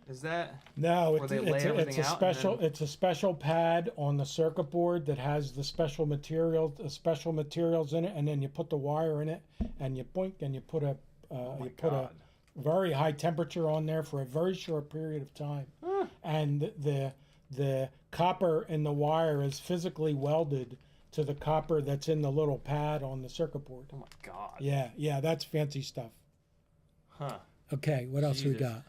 Is that no? It's a special pad on the circuit board that has the special materials in it, and then you put the wire in it, and you put a very high temperature on there for a very short period of time, and the copper in the wire is physically welded to the copper that's in the little pad on the circuit board. Oh my God. Yeah, that's fancy stuff. Huh. Okay, what else we got?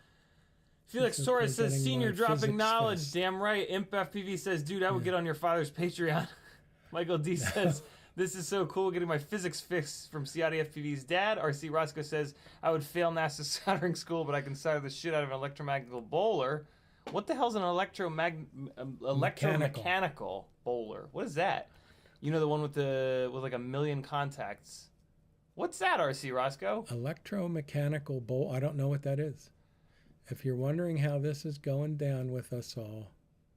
Felix Torres says, senior dropping knowledge. Fest. Damn right. Imp FPV says, dude, I would get on your father's Patreon. Michael D says, this is so cool getting my physics fix from CiottiFPV's dad. RC Roscoe says, I would fail NASA soldering school, but I can solder the shit out of an electromechanical bowler. What the hell's an electromechanical bowler? What is that? You know, the one with like 1 million contacts. What's that, RC Roscoe? Electromechanical bowl. I don't know what that is. If you're wondering how this is going down with us all.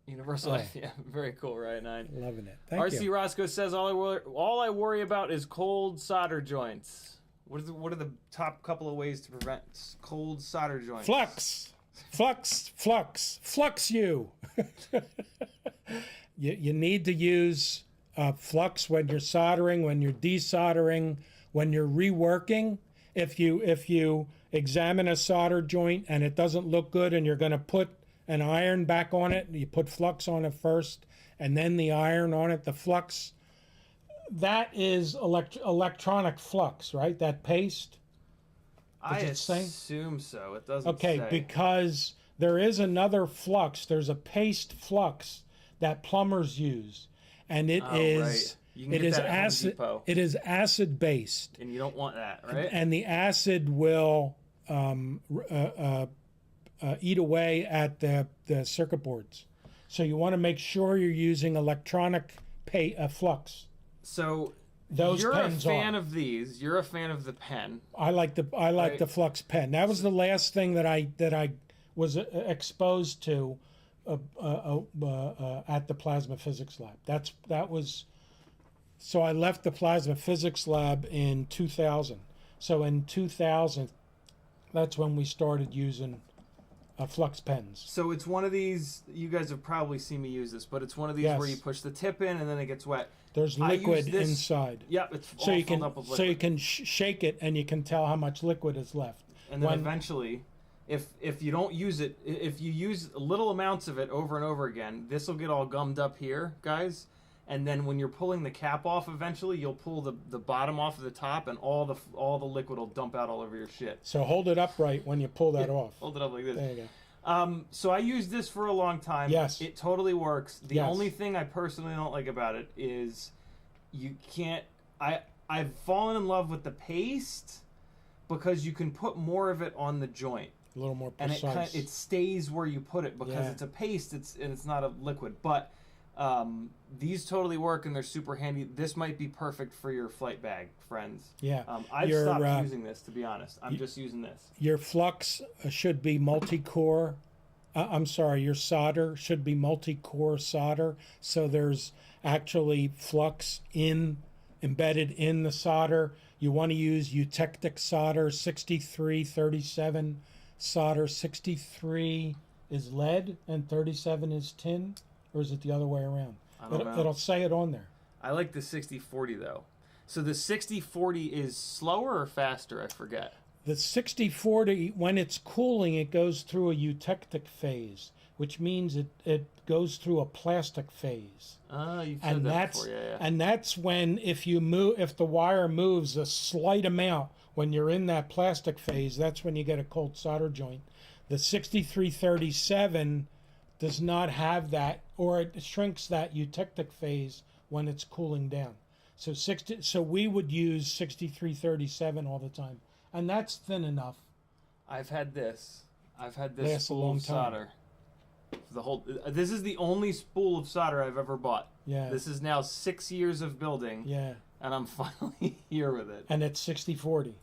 Universal, yeah, very cool, right? Nine. Loving it. Thank you. RC Roscoe says, all I worry about is cold solder joints. What are the top couple of ways to prevent cold solder joints? Flux, flux, flux, flux you. You need to use flux when you're soldering, when you're desoldering, when you're reworking. If you examine a solder joint and it doesn't look good and you're going to put an iron back on it, you put flux on it first and then the iron on it, the flux, that is electronic flux, right? That paste? I assume so. It doesn't say. Okay, because there is another flux. There's a paste flux that plumbers use, and it is acid. It is acid based, and you don't want that, right? And the acid will eat away at the circuit boards. So you want to make sure you're using electronic flux. So those you're pens a fan of these. You're a fan of the pen. I like the flux pen. That was the last thing that I was exposed to at the plasma physics lab. That was. So I left the plasma physics lab in 2000. So in 2000, that's when we started using flux pens. So it's one of these, you guys have probably seen me use this, but it's one of these where you push the tip in and then it gets wet. There's liquid inside. Yep, it's all filled up with liquid. So you can shake it and you can tell how much liquid is left. And then eventually, if you don't use it, if you use little amounts of it over and over again, this will get all gummed up here, guys. And then when you're pulling the cap off, eventually you'll pull the bottom off of the top, and all the liquid will dump out all over your shit. So hold it upright when you pull that off. Hold it up like this. There you go. So I used this for a long time. Yes. It totally works. The only thing I personally don't like about it is you can't. I've fallen in love with the paste because you can put more of it on the joint. A little more precise. And it stays where you put it because it's a paste. It's not a liquid, but. These totally work and they're super handy. This might be perfect for your flight bag, friends. Yeah. I've stopped using this, to be honest. I'm just using this. Your flux should be multi-core. Your solder should be multi-core solder. So there's actually flux embedded in the solder. You want to use eutectic solder, 6337 solder. 63 is lead and 37 is tin. Or is it the other way around? I don't know. It'll say it on there. I like the 6040 though. So the 6040 is slower or faster? I forget. The 6040, when it's cooling, it goes through a eutectic phase, which means it goes through a plastic phase. You've said that before, yeah. And that's when if the wire moves a slight amount when you're in that plastic phase, that's when you get a cold solder joint. The 6337 does not have that, or it shrinks that eutectic phase when it's cooling down. So we would use 6337 all the time, and that's thin enough. I've had this spool of solder. This is the only spool of solder I've ever bought. Yeah. This is now 6 years of building. Yeah. And I'm finally here with it. And it's 6040.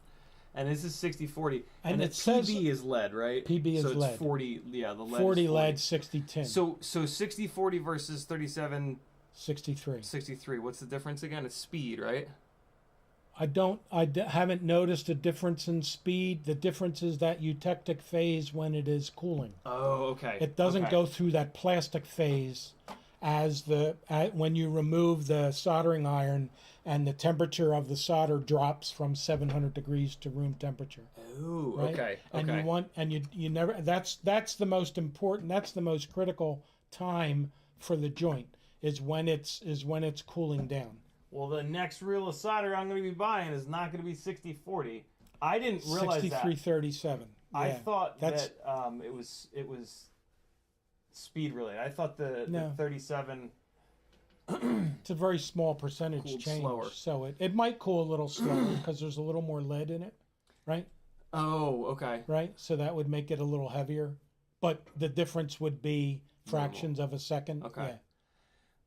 And this is 6040. And it says PB is lead, right? PB is lead. So it's 40, yeah, the lead 40 is 40. lead, 60 tin. So 6040 versus 37... 63. 63. What's the difference again? It's speed, right? I haven't noticed a difference in speed. The difference is that eutectic phase when it is cooling. Oh, okay. It doesn't go through that plastic phase when you remove the soldering iron and the temperature of the solder drops from 700 degrees to room temperature. Oh, right? okay. And you never. That's the most important. That's the most critical time for the joint is when it's cooling down. Well, the next reel of solder I'm going to be buying is not going to be 60/40. I didn't realize 6337. Yeah, I thought that it was speed related. I thought the 37. It's a very small percentage change, slower. so it might cool a little slower because there's a little more lead in it, right? Oh, okay. Right, so that would make it a little heavier, but the difference would be fractions of a second. Okay.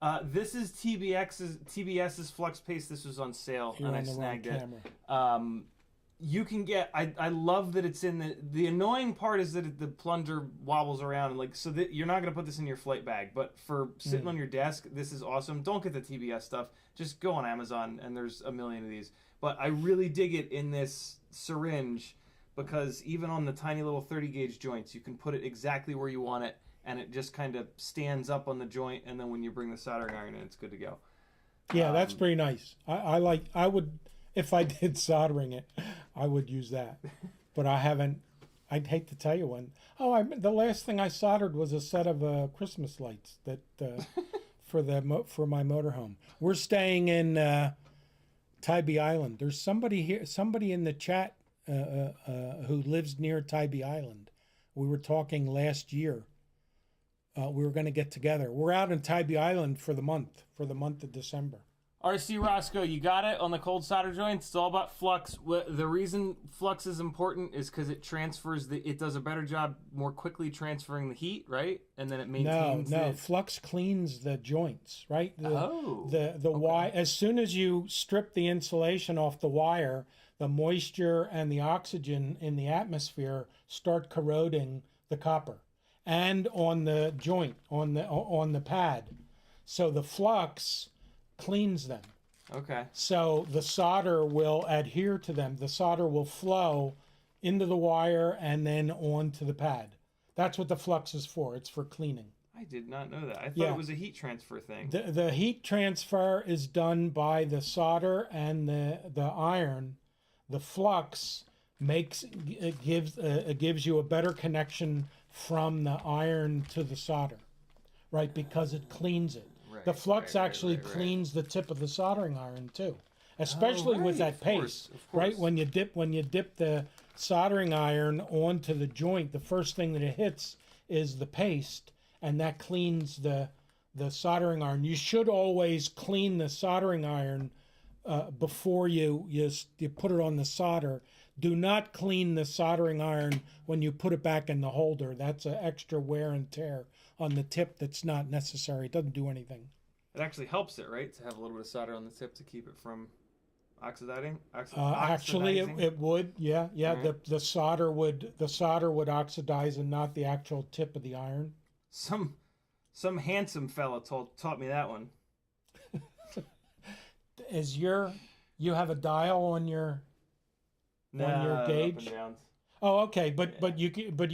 Yeah. This is TBS's flux paste. This was on sale, You're and I on the snagged wrong it. camera. You can get. I love that it's in the annoying part is that the plunger wobbles around, and so that you're not gonna put this in your flight bag, but for sitting on your desk, this is awesome. Don't get the TBS stuff. Just go on Amazon, and there's a million of these. But I really dig it in this syringe because even on the tiny little 30 gauge joints, you can put it exactly where you want it, and it just kind of stands up on the joint, and then when you bring the soldering iron in, it's good to go. Yeah, that's pretty nice. I would, if I did soldering it, I would use that. But I haven't. I'd hate to tell you when. Oh, the last thing I soldered was a set of Christmas lights that for my motorhome. We're staying in Tybee Island. There's somebody here, somebody in the chat who lives near Tybee Island. We were talking last year. We were going to get together. We're out in Tybee Island for the month of December. RC Roscoe, you got it on the cold solder joints. It's all about flux. The reason flux is important is because it transfers it does a better job more quickly transferring the heat, right? And then it maintains. No, flux cleans the joints, right? Okay. wire. As soon as you strip the insulation off the wire, the moisture and the oxygen in the atmosphere start corroding the copper and on the joint on the pad. So the flux cleans them. Okay. So the solder will adhere to them. The solder will flow into the wire and then onto the pad. That's what the flux is for. It's for cleaning. I did not know that. I thought it was a heat transfer thing. The heat transfer is done by the solder and the iron. The flux gives you a better connection from the iron to the solder, right? Because it cleans it. Right, the flux actually cleans the tip of the soldering iron too, especially with that paste, right? When you dip the soldering iron onto the joint, the first thing that it hits is the paste, and that cleans the soldering iron. You should always clean the soldering iron before you put it on the solder. Do not clean the soldering iron when you put it back in the holder. That's an extra wear and tear on the tip that's not necessary. It doesn't do anything. It actually helps it, right? To have a little bit of solder on the tip to keep it from oxidizing. Actually, it would. Yeah. Right. The solder would oxidize and not the actual tip of the iron. Some handsome fella taught me that one. You have a dial on your gauge? Up and downs. Oh, okay, but you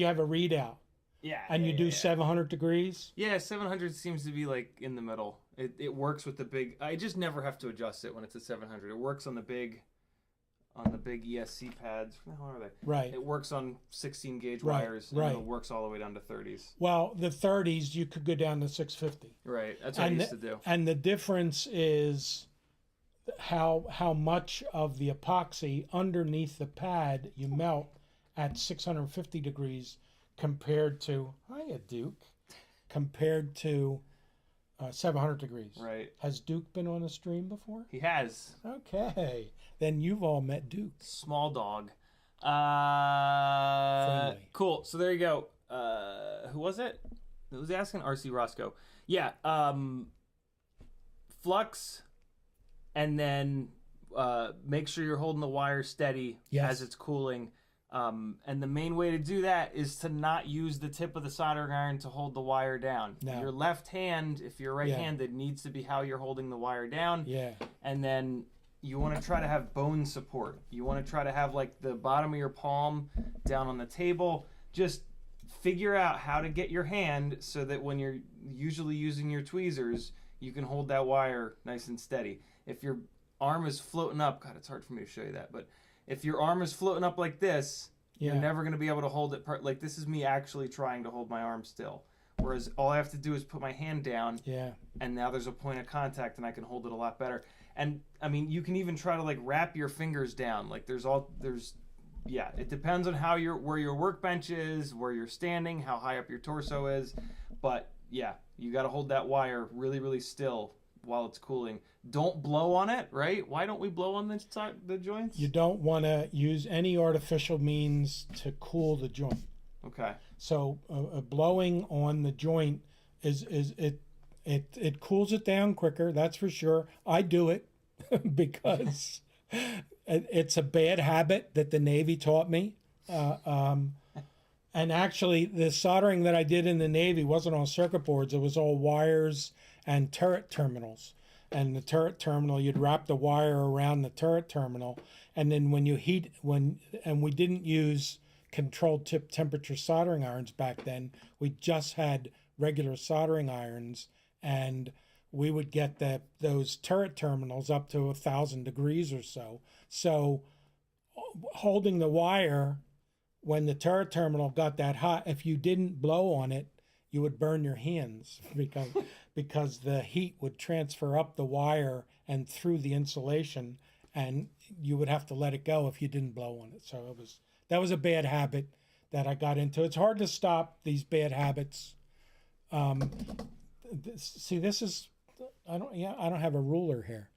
have a readout. Yeah. And you do 700 degrees? Yeah, 700 seems to be like in the middle. It works with the big. I just never have to adjust it when it's at 700. It works on the big ESC pads. How are they? Right. It works on 16 gauge wires. And it works all the way down to 30s. Well, the 30s you could go down to 650. Right. That's what I used to do. And the difference is how much of the epoxy underneath the pad you melt at 650 degrees compared to 700 degrees. Right. Has Duke been on a stream before? He has. Okay. Then you've all met Duke. Small dog. Friendly. Cool. So there you go. Who was it? Who was asking? RC Roscoe. Yeah. Flux, and then make sure you're holding the wire steady as it's cooling. And the main way to do that is to not use the tip of the soldering iron to hold the wire down. No. Your left hand, if you're right-handed, needs to be how you're holding the wire down. Yeah. And then you want to try to have bone support. You want to try to have like the bottom of your palm down on the table. Just figure out how to get your hand so that when you're usually using your tweezers, you can hold that wire nice and steady. If your arm is floating up, God, it's hard for me to show you that, but if your arm is floating up like this, you're never going to be able to hold it. Like this is me actually trying to hold my arm still. Whereas all I have to do is put my hand down. Yeah. And now there's a point of contact, and I can hold it a lot better. And I mean, you can even try to like wrap your fingers down. Like yeah, it depends on where your workbench is, where you're standing, how high up your torso is. But yeah, you got to hold that wire really, really still while it's cooling. Don't blow on it, right? Why don't we blow on the joints? You don't want to use any artificial means to cool the joint. Okay. So blowing on the joint it cools it down quicker. That's for sure. I do it because it's a bad habit that the Navy taught me. And actually, the soldering that I did in the Navy wasn't on circuit boards. It was all wires and turret terminals. And the turret terminal, you'd wrap the wire around the turret terminal. And then when you and we didn't use controlled tip temperature soldering irons back then. We just had regular soldering irons, and we would get those turret terminals up to 1,000 degrees or so. So holding the wire, when the turret terminal got that hot, if you didn't blow on it, you would burn your hands because the heat would transfer up the wire and through the insulation, and you would have to let it go if you didn't blow on it. So that was a bad habit that I got into. It's hard to stop these bad habits. See, this is I don't have a ruler here.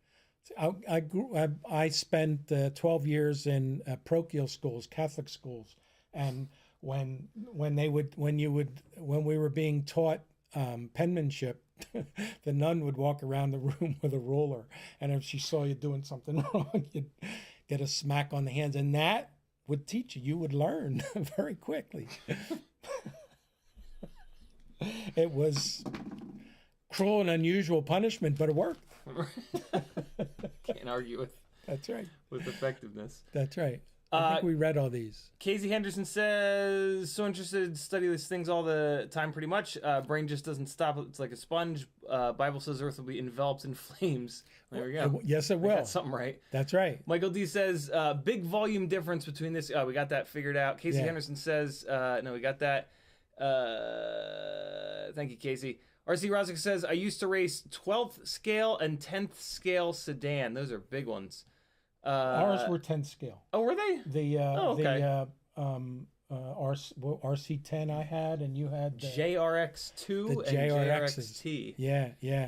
I spent 12 years in parochial schools, Catholic schools, and when we were being taught penmanship, the nun would walk around the room with a ruler, and if she saw you doing something wrong, you'd get a smack on the hands, and that would teach you. You would learn very quickly. It was cruel and unusual punishment, but it worked. Can't argue with. That's right. With effectiveness. That's right. I think we read all these. Casey Henderson says, so interested, study these things all the time pretty much. Brain just doesn't stop. It's like a sponge. Bible says Earth will be enveloped in flames. There we go. Yes, it will. That's something right. That's right. Michael D says, big volume difference between this. We got that figured out. Casey Henderson says, no, we got that. Thank you, Casey. RC Rosick says, I used to race 12th scale and 10th scale sedan. Those are big ones. Ours were 10th scale. Oh, were they? The RC10 I had, and you had the JRX2 and JRXT. Yeah, yeah.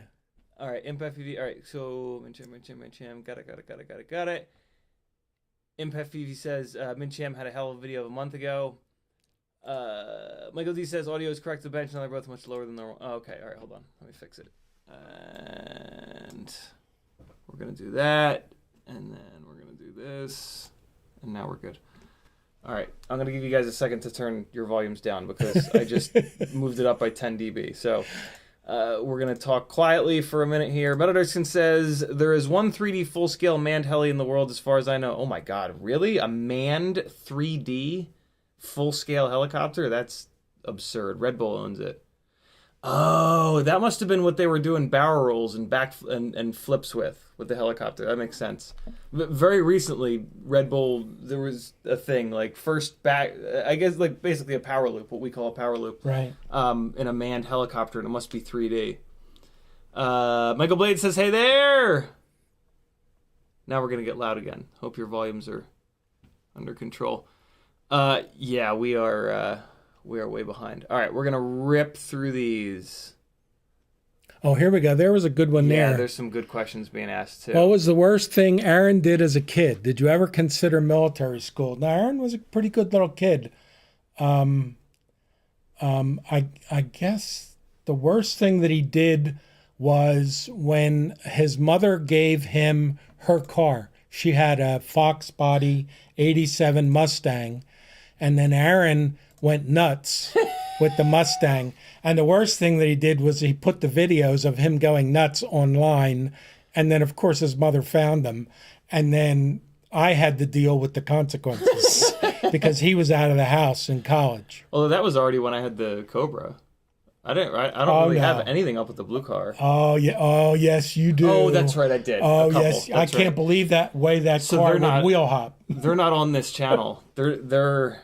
All right, ImpFPV. All right, so Mincham. Got it. ImpFPV says Mincham had a hell of a video a month ago. Michael D says audio is correct to the bench, and they're both much lower than normal. Oh, okay, all right, hold on. Let me fix it. And we're going to do that. And then we're going to do this. And now we're good. All right. I'm going to give you guys a second to turn your volumes down because I just moved it up by 10 dB. So we're going to talk quietly for a minute here. Metadarkson says, there is one 3D full-scale manned heli in the world as far as I know. Oh, my God. Really? A manned 3D full-scale helicopter? That's absurd. Red Bull owns it. Oh, that must have been what they were doing barrel rolls and back and flips with the helicopter. That makes sense. But very recently, Red Bull, there was a thing like first back, I guess like basically a power loop, what we call a power loop, right? In a manned helicopter, and it must be 3D. Michael Blade says, "Hey there." Now we're gonna get loud again. Hope your volumes are under control. Yeah, we are way behind. All right, we're gonna rip through these. Oh, here we go. There was a good one there. Yeah, there's some good questions being asked too. What was the worst thing Aaron did as a kid? Did you ever consider military school? Now, Aaron was a pretty good little kid. I guess the worst thing that he did was when his mother gave him her car. She had a Fox body 87 Mustang, and then Aaron went nuts with the Mustang. And the worst thing that he did was he put the videos of him going nuts online. And then, of course, his mother found them. And then I had to deal with the consequences because he was out of the house in college. Although that was already when I had the Cobra. I don't really have anything up with the blue car. Oh, yeah. Oh, yes, you do. Oh, that's right. I did. Oh, yes. I can't believe that way that car would wheel hop. They're not on this channel. They're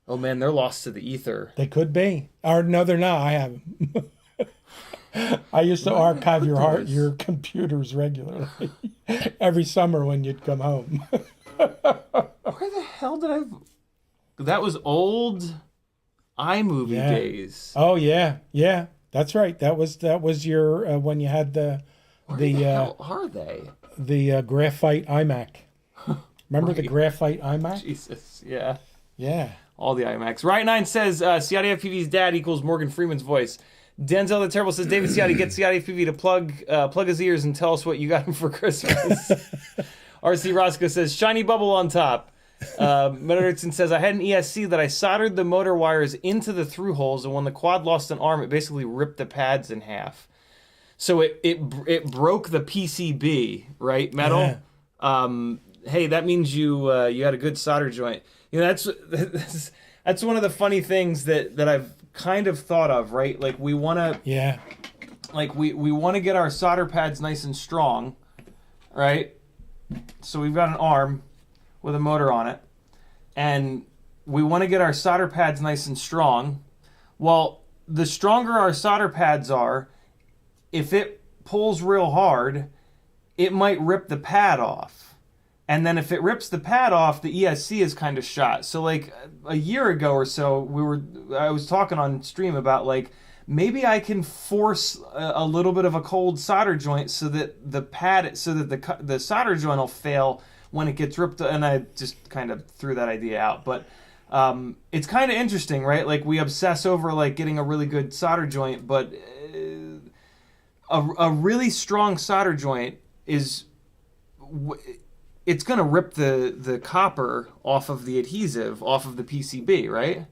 Oh man, they're lost to the ether. They could be. Or no, they're not. I have them. I used to archive your computers regularly every summer when you'd come home. Where the hell did I? That was old iMovie days. Oh yeah, yeah, that's right. That was your when you had the hell are they? The graphite iMac. Remember the graphite iMac? Jesus, yeah, yeah. All the iMacs. Right9 says CiottiFPV's dad equals Morgan Freeman's voice. Denzel the Terrible says David Ciotti, get CiottiFPV to plug his ears and tell us what you got him for Christmas. RC Roscoe says shiny bubble on top. Mederson says I had an ESC that I soldered the motor wires into the through holes, and when the quad lost an arm, it basically ripped the pads in half. So it broke the PCB, right? Metal. Yeah. Hey, that means you had a good solder joint. You know, that's one of the funny things that I've kind of thought of, right? Like we want to we want to get our solder pads nice and strong, right? So we've got an arm with a motor on it, and we want to get our solder pads nice and strong. Well, the stronger our solder pads are, if it pulls real hard, it might rip the pad off. And then if it rips the pad off, the ESC is kind of shot. So like a year ago or so, I was talking on stream about like, maybe I can force a little bit of a cold solder joint so that the solder joint will fail when it gets ripped. And I just kind of threw that idea out. But it's kind of interesting, right? Like we obsess over like getting a really good solder joint, but a really strong solder joint is... it's going to rip the copper off of the adhesive, off of the PCB, right?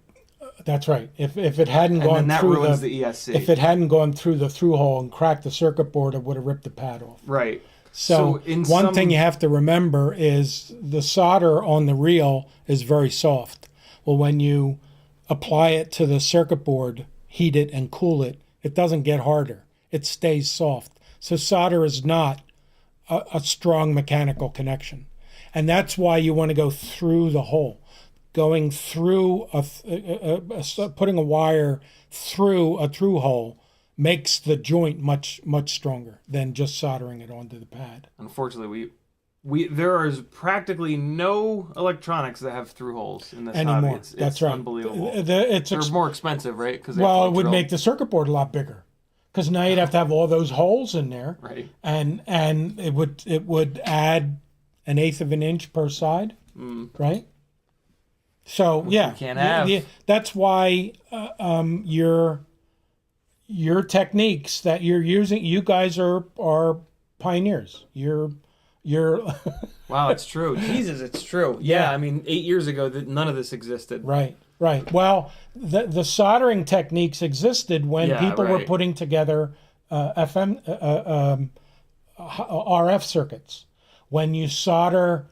That's right. If it hadn't gone through the ESC. If it hadn't gone through the through hole and cracked the circuit board, it would have ripped the pad off. Right. So one thing you have to remember is the solder on the reel is very soft. Well, when you apply it to the circuit board, heat it and cool it, it doesn't get harder. It stays soft. So solder is not a strong mechanical connection. And that's why you want to go through the hole. Going through, putting a wire through a through hole makes the joint much stronger than just soldering it onto the pad. Unfortunately, there is practically no electronics that have through holes in this anymore. Hobby. That's right. Unbelievable. They're more expensive, right? Well, it would make the circuit board a lot bigger. Because now you'd have to have all those holes in there, right? And it would add 1/8 of an inch per side, right? So which you can't have. That's why your techniques that you're using, you guys are pioneers. You're wow, it's true. Jesus, it's true. Yeah, I mean, 8 years ago, none of this existed. Right. Right. Well, the soldering techniques existed when people were putting together RF circuits. When you solder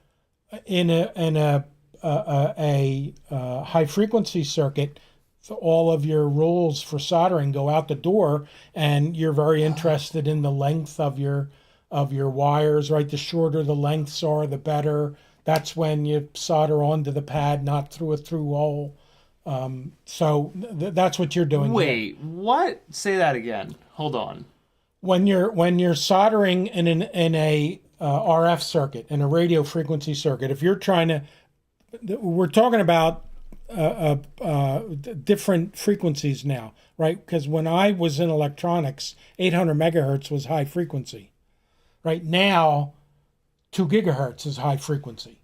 in a high frequency circuit, all of your rules for soldering go out the door, and you're very interested in the length of your wires. Right. The shorter the lengths are, the better. That's when you solder onto the pad, not through a through hole. So that's what you're doing. Wait, what? Say that again. Hold on. When you're soldering in a RF circuit, in a radio frequency circuit, if you're trying to, we're talking about different frequencies now, right? Because when I was in electronics, 800 megahertz was high frequency. Right now, 2 gigahertz is high frequency.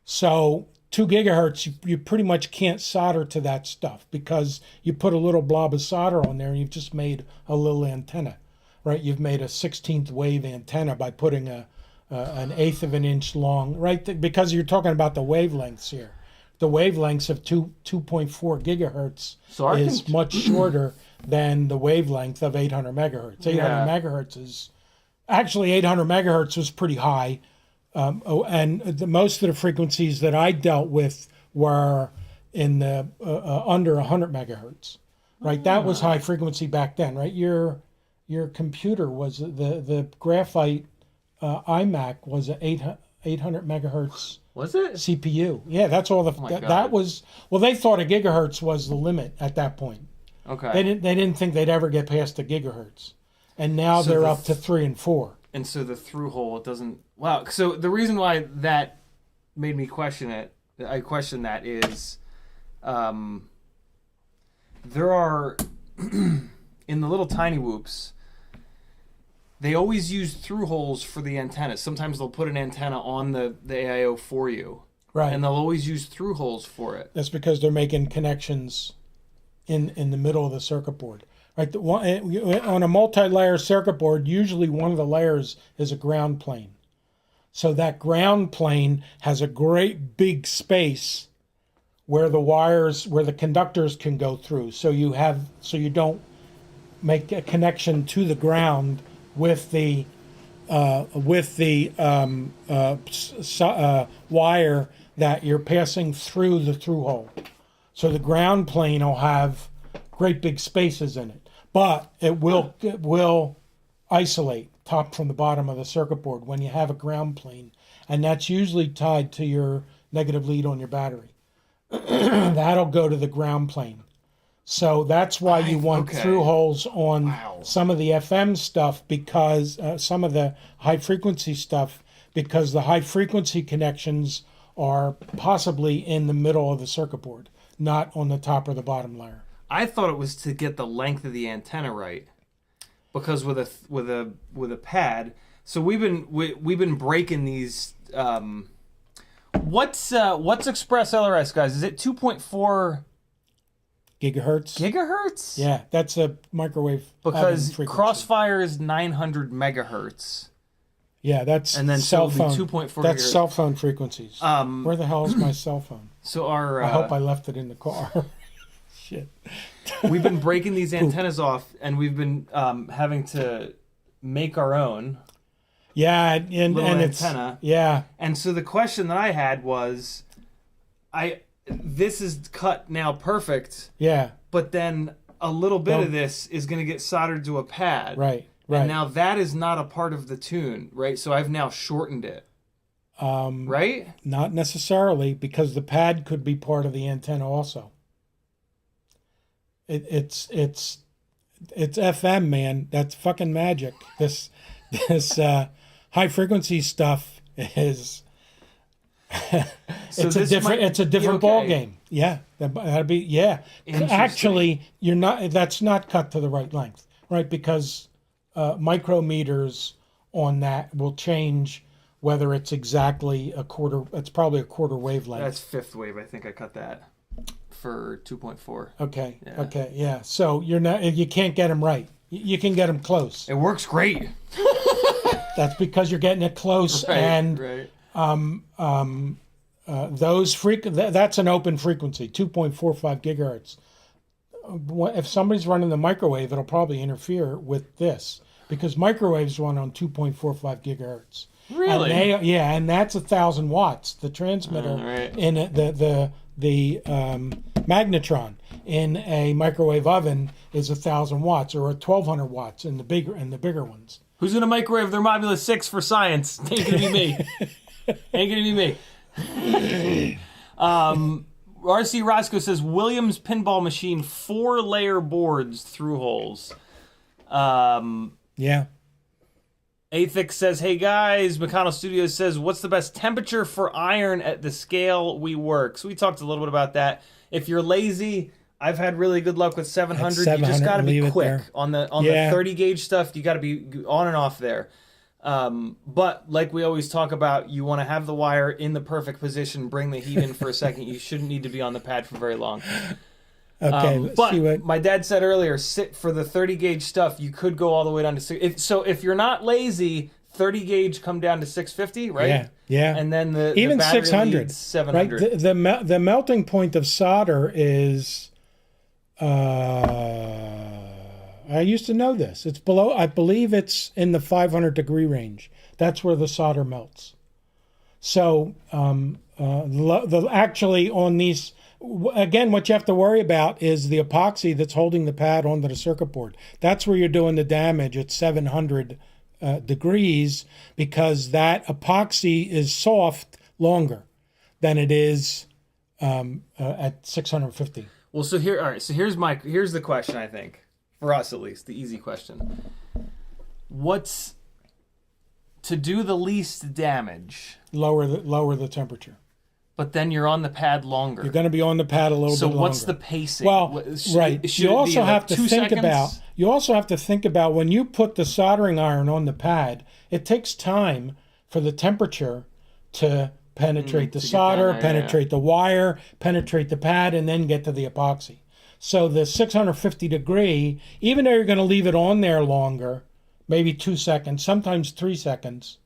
So 2 gigahertz, you pretty much can't solder to that stuff because you put a little blob of solder on there and you've just made a little antenna, right? You've made a 16th wave antenna by putting an 1/8 of an inch long, right? Because you're talking about the wavelengths here. The wavelengths of 2.4 gigahertz is much shorter than the wavelength of 800 megahertz. 800 megahertz is, actually 800 megahertz was pretty high. And most of the frequencies that I dealt with were in the under 100 megahertz, right? That was high frequency back then, right? Your computer was the graphite iMac was 800 megahertz. Was it? CPU. Yeah, that's all that was. Well, they thought a gigahertz was the limit at that point. Okay. They didn't think they'd ever get past a gigahertz, and now they're up to 3 and 4. And so the through hole, it doesn't. Wow. So the reason why that made me question it, I question that is, there are in the little tiny whoops. They always use through holes for the antennas. Sometimes they'll put an antenna on the AIO for you. Right. And they'll always use through holes for it. That's because they're making connections in the middle of the circuit board. Right. On a multi-layer circuit board, usually one of the layers is a ground plane. So that ground plane has a great big space where the conductors can go through. So you don't make a connection to the ground with the wire that you're passing through the through hole. So the ground plane will have great big spaces in it, but it will isolate top from the bottom of the circuit board when you have a ground plane, and that's usually tied to your negative lead on your battery. That'll go to the ground plane. So that's why you want through holes on some of the FM stuff, because some of the high frequency stuff, because the high frequency connections are possibly in the middle of the circuit board, not on the top or the bottom layer. I thought it was to get the length of the antenna right, because with a pad. So we've been breaking these. What's Express LRS, guys? Is it 2.4 gigahertz? Gigahertz? Yeah, that's a microwave. Because Crossfire is 900 megahertz. Yeah, that's and then cell phone. 2.4. That's cell phone frequencies. Where the hell is my cell phone? So I hope I left it in the car. Shit. We've been breaking these antennas off, and we've been having to make our own. Yeah, and antenna. Yeah. And so the question that I had was, this is cut now perfect. Yeah. But then a little bit of this is going to get soldered to a pad. Right. And now that is not a part of the tune, right? So I've now shortened it. Right? Not necessarily, because the pad could be part of the antenna also. It's FM, man. That's fucking magic. This high frequency stuff is it's a different ball game. Yeah, that'd be Actually, that's not cut to the right length, right? Because micrometers on that will change whether it's exactly a quarter. It's probably a quarter wavelength. That's fifth wave. I think I cut that for 2.4. Okay. Yeah. Okay. Yeah. So you can't get them right. You can get them close. It works great. That's because you're getting it close, and that's an open frequency, 2.45 gigahertz. If somebody's running the microwave, it'll probably interfere with this, because microwaves run on 2.45 gigahertz. Really? And that's 1,000 watts. The transmitter in the magnetron in a microwave oven is 1,000 watts, or 1,200 watts in the bigger ones. Who's gonna microwave their Mobula 6 for science? Ain't gonna be me. Ain't gonna be me. RC Roscoe says Williams pinball machine 4-layer boards through holes. Yeah. Athix says, hey guys, McConnell Studios says, what's the best temperature for iron at the scale we work? So we talked a little bit about that. If you're lazy, I've had really good luck with 700. You just got to be quick on the 30 gauge stuff. You got to be on and off there. But like we always talk about, you want to have the wire in the perfect position, bring the heat in for a second. You shouldn't need to be on the pad for very long. Okay, but my dad said earlier, for the 30 gauge stuff, you could go all the way down to 6. So if you're not lazy, 30 gauge come down to 650, right? Yeah. And then even the battery 600, 700. Right? The melting point of solder is. I used to know this. It's below. I believe it's in the 500 degree range. That's where the solder melts. So actually on these. Again, what you have to worry about is the epoxy that's holding the pad onto the circuit board. That's where you're doing the damage at 700 degrees, because that epoxy is soft longer. than it is at 650. Well, so here, all right. So here's the question. I think for us at least, the easy question: what's to do the least damage? Lower the temperature. But then you're on the pad longer. You're going to be on the pad a little bit longer. So what's the pacing? Well, right. You also have to think about. You also have to think about when you put the soldering iron on the pad. It takes time for the temperature to penetrate the solder, penetrate the wire, penetrate the pad, and then get to the epoxy. So the 650 degree, even though you're going to leave it on there longer, maybe 2 seconds, sometimes 3 seconds,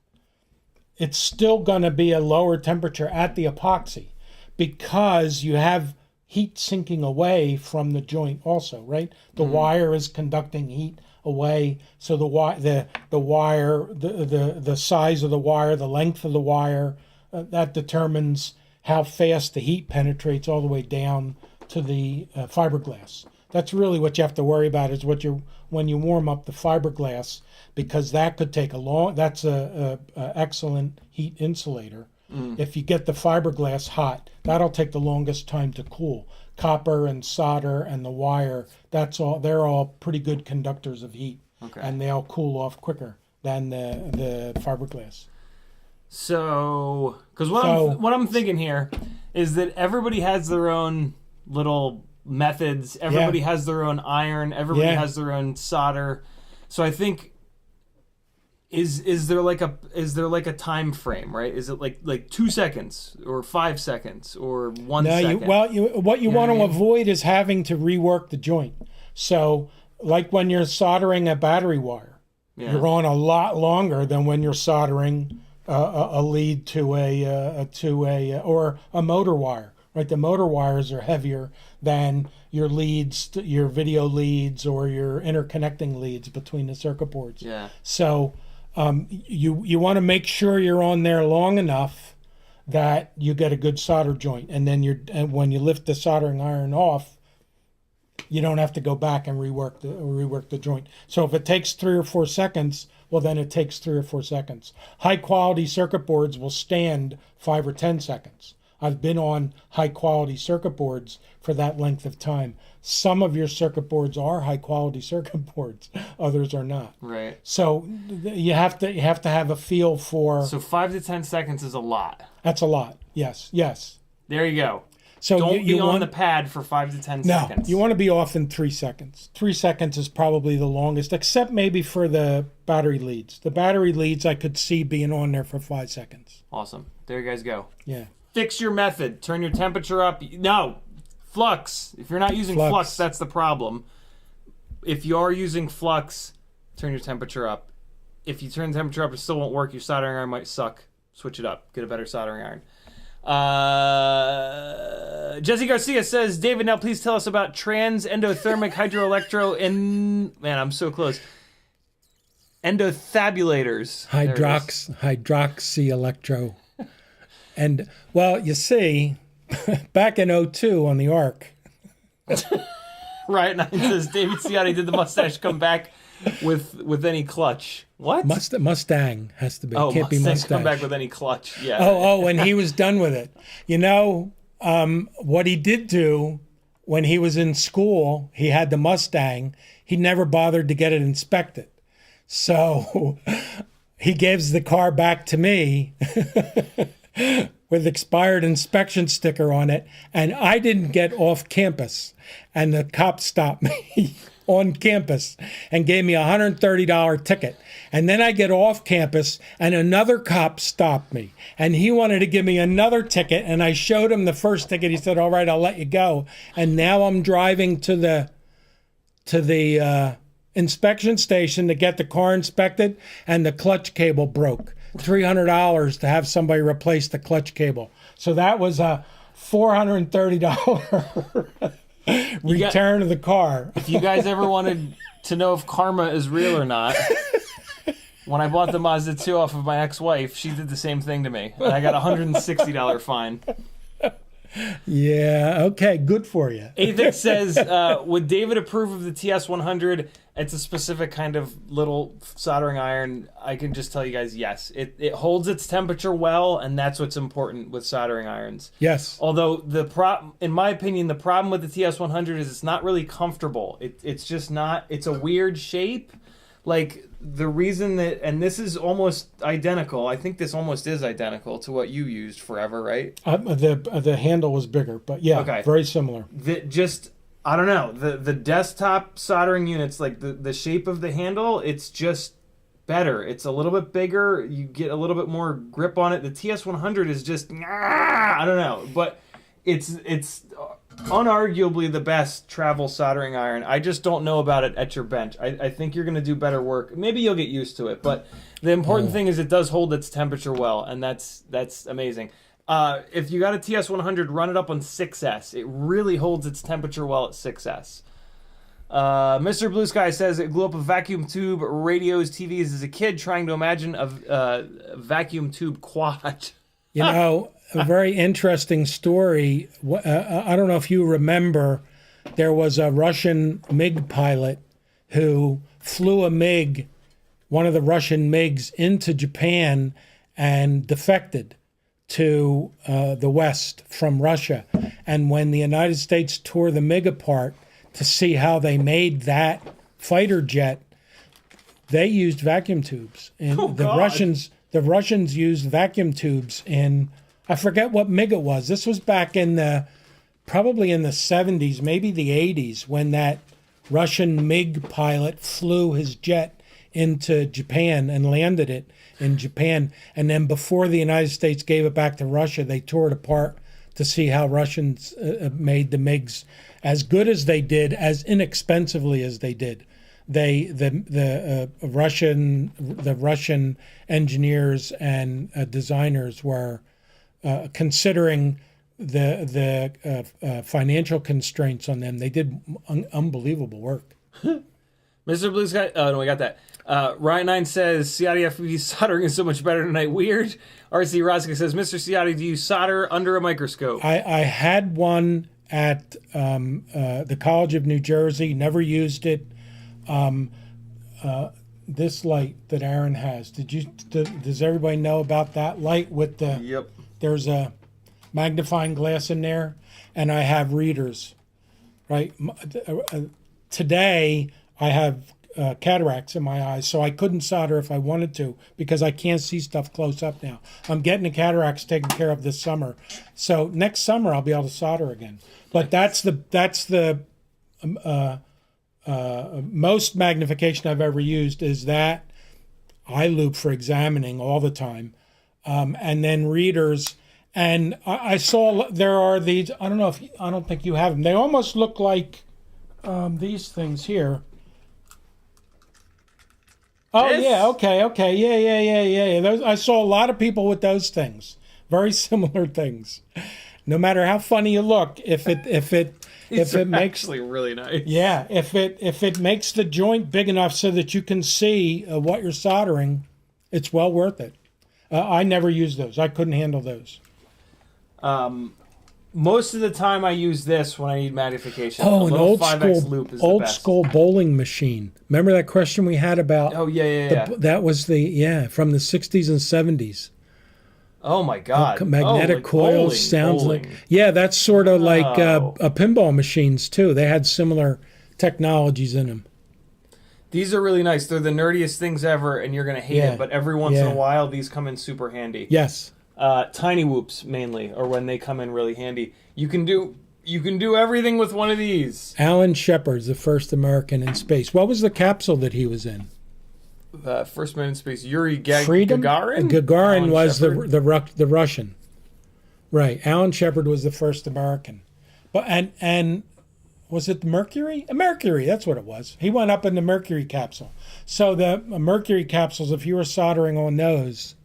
it's still going to be a lower temperature at the epoxy because you have heat sinking away from the joint also, right? The wire is conducting heat away, so the wire, the size of the wire, the length of the wire, that determines how fast the heat penetrates all the way down to the fiberglass. That's really what you have to worry about is when you warm up the fiberglass, because that could take that's a excellent heat insulator. If you get the fiberglass hot, that'll take the longest time to cool. Copper and solder and the wire, they're all pretty good conductors of heat. Okay. And they'll cool off quicker than the fiberglass. So, because what I'm thinking here is that everybody has their own little methods. Everybody has their own iron. Everybody has their own solder. So I think is there like a time frame, right? Is it like 2 seconds or 5 seconds or 1 second? What you want to avoid is having to rework the joint. So like when you're soldering a battery wire, you're on a lot longer than when you're soldering a lead to or a motor wire, right? The motor wires are heavier than your leads, your video leads, or your interconnecting leads between the circuit boards. Yeah. So you want to make sure you're on there long enough that you get a good solder joint, and then when you lift the soldering iron off, you don't have to go back and rework the joint. So if it takes 3 or 4 seconds, well, then it takes 3 or 4 seconds. High quality circuit boards will stand 5 or 10 seconds. I've been on high quality circuit boards for that length of time. Some of your circuit boards are high quality circuit boards, others are not. Right. So you have to have a feel for. So 5 to 10 seconds is a lot. That's a lot. Yes. There you go. So don't be on the pad for 5 to 10 seconds. You want to be off in 3 seconds. 3 seconds is probably the longest, except maybe for the battery leads. The battery leads I could see being on there for 5 seconds. Awesome. There you guys go. Yeah. Fix your method. Turn your temperature up. No, flux. If you're not using flux, that's the problem. If you are using flux, turn your temperature up. If you turn the temperature up, it still won't work. Your soldering iron might suck. Switch it up. Get a better soldering iron. Jesse Garcia says, David, now please tell us about trans-endothermic hydroelectro man, I'm so close. Endothabulators. Hydroxy-electro. And, well, you see, back in 2002 on the Ark. Right, and it says, David Ciotti did the mustache come back with any clutch. What? Mustang has to be. Oh, can't be mustache. Come back with any clutch. Yeah. Oh, and he was done with it. You know, what he did do when he was in school, he had the Mustang. He never bothered to get it inspected. So he gives the car back to me with expired inspection sticker on it, and I didn't get off campus, and the cop stopped me on campus and gave me a $130 ticket. And then I get off campus and another cop stopped me and he wanted to give me another ticket, and I showed him the first ticket. He said, all right, I'll let you go. And now I'm driving to the inspection station to get the car inspected, and the clutch cable broke. $300 to have somebody replace the clutch cable. So that was a $430 return of the car. If you guys ever wanted to know if karma is real or not, when I bought the Mazda 2 off of my ex-wife, she did the same thing to me, and I got a $160 fine. Yeah, okay, good for you. Athix says, would David approve of the TS100 it's a specific kind of little soldering iron. I can just tell you guys, yes, it holds its temperature well, and that's what's important with soldering irons. Yes. Although in my opinion, the problem with the TS100 is it's not really comfortable. It's just not. It's a weird shape. Like the reason that, and this is almost identical. I think this almost is identical to what you used forever, right? The handle was bigger, but yeah, okay. Very similar. I don't know, the desktop soldering units, like the shape of the handle, it's just better. It's a little bit bigger. You get a little bit more grip on it. The TS100 is just, I don't know, but it's unarguably the best travel soldering iron. I just don't know about it at your bench. I think you're going to do better work. Maybe you'll get used to it, but the important thing is it does hold its temperature well, and that's amazing. If you got a TS100, run it up on 6S. It really holds its temperature well at 6S. Mr. Blue Sky says it blew up a vacuum tube, radios, TVs as a kid, trying to imagine a vacuum tube quad. You know, a very interesting story. I don't know if you remember, there was a Russian MiG pilot who flew a MiG, one of the Russian MiGs, into Japan and defected to the West from Russia. And when the United States tore the MiG apart to see how they made that fighter jet, they used vacuum tubes. And the Russians used vacuum tubes in, I forget what MiG it was. This was back in probably in the 70s, maybe the 80s, when that Russian MiG pilot flew his jet into Japan and landed it in Japan. And then before the United States gave it back to Russia, they tore it apart to see how Russians made the MiGs as good as they did, as inexpensively as they did. The Russian engineers and designers were considering the financial constraints on them. They did unbelievable work. Mr. Blue Sky, oh no, we got that. Ryan9 says, CiottiFPV soldering is so much better tonight. Weird. RC Rosca says, Mr. Ciotti, do you solder under a microscope? I had one at the College of New Jersey, never used it. This light that Aaron has, does everybody know about that light with the, yep. There's a magnifying glass in there, and I have readers, right? Today, I have cataracts in my eyes, so I couldn't solder if I wanted to because I can't see stuff close up now. I'm getting the cataracts taken care of this summer, so next summer I'll be able to solder again. But that's the most magnification I've ever used is that eye loop for examining all the time, and then readers. And I saw there are these. I don't think you have them. They almost look like these things here. Oh, this? Yeah, okay. Yeah. Those, I saw a lot of people with those things. Very similar things. No matter how funny you look, if it makes actually really nice. Yeah, if it makes the joint big enough so that you can see what you're soldering, it's well worth it. I never used those. I couldn't handle those. Most of the time I use this when I need magnification. Oh, an old school bowling machine. Remember that question we had about? Oh, yeah. That was from the 60s and 70s. Oh, my God. Magnetic coils sounds like... Yeah, that's sort of like pinball machines, too. They had similar technologies in them. These are really nice. They're the nerdiest things ever, and you're going to hate it. But every once in a while, these come in super handy. Yes. Tiny whoops mainly, or when they come in really handy. You can do everything with one of these. Alan Shepard's the first American in space. What was the capsule that he was in? First man in space, Yuri Gagarin. Gagarin was the Russian, right? Alan Shepard was the first American, but and was it Mercury? Mercury, that's what it was. He went up in the Mercury capsule. So the Mercury capsules, if you were soldering on those,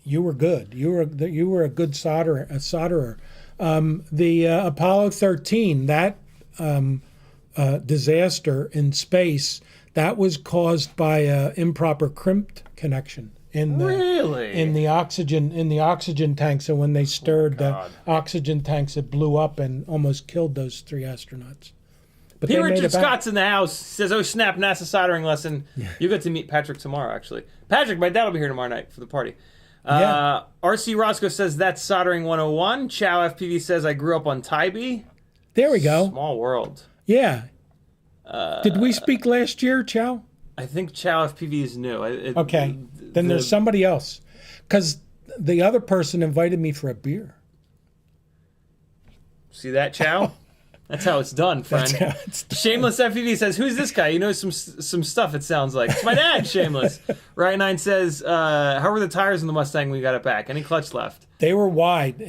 you were good. You were a good solderer. The Apollo 13, that disaster in space, that was caused by an improper crimped connection in the oxygen tanks. And when they stirred the oxygen tanks, it blew up and almost killed those 3 astronauts. But P. Richard Scott's in the house. He says, "Oh snap, NASA soldering lesson." Yeah. You get to meet Patrick tomorrow, actually. Patrick, my dad will be here tomorrow night for the party. RC Roscoe says, "That's soldering 101. Chow FPV says, "I grew up on Tybee." There we go. Small world. Yeah. Did we speak last year, Chow? I think Chow FPV is new. Okay. Then there's somebody else. Because the other person invited me for a beer. See that, Chow? That's how it's done, friend. That's how it's done. Shameless FPV says, "Who's this guy? You know some stuff, it sounds like." It's my dad, Shameless. Ryan9 says, "How were the tires in the Mustang when we got it back? Any clutch left?" They were wide.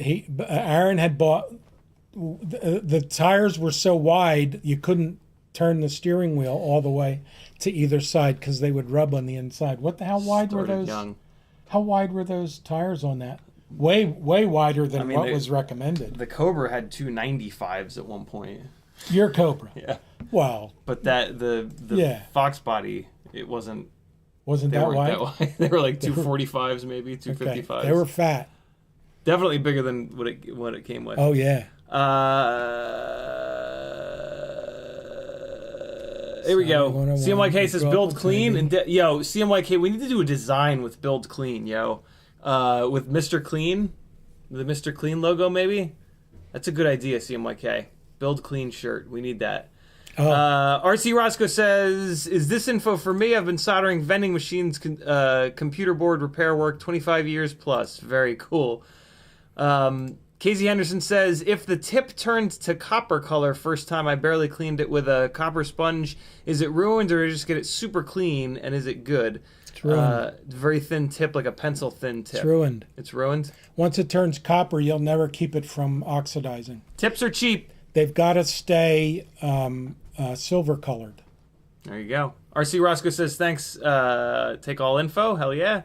Aaron had bought... The tires were so wide, you couldn't turn the steering wheel all the way to either side because they would rub on the inside. How wide were those? How wide were those tires on that? Way wider than what was recommended. The Cobra had 295s at one point. Your Cobra? Yeah. Wow. But the Fox body, it wasn't that wide? They were like 245s maybe, 255s. Okay. They were fat. Definitely bigger than what it came with. Oh yeah. Here we go. CMYK says build clean and CMYK, we need to do a design with build clean, with Mr. Clean, the Mr. Clean logo maybe. That's a good idea, CMYK. Build clean shirt. We need that. RC Roscoe says, "Is this info for me? I've been soldering vending machines, computer board repair work, 25 years plus. Very cool." Casey Henderson says, "If the tip turned to copper color first time I barely cleaned it with a copper sponge, is it ruined or did I just get it super clean and is it good?" It's ruined. Very thin tip, like a pencil thin tip. It's ruined. It's ruined? Once it turns copper, you'll never keep it from oxidizing. Tips are cheap. They've got to stay silver colored. There you go. RC Roscoe says, "Thanks. Take all info." Hell yeah.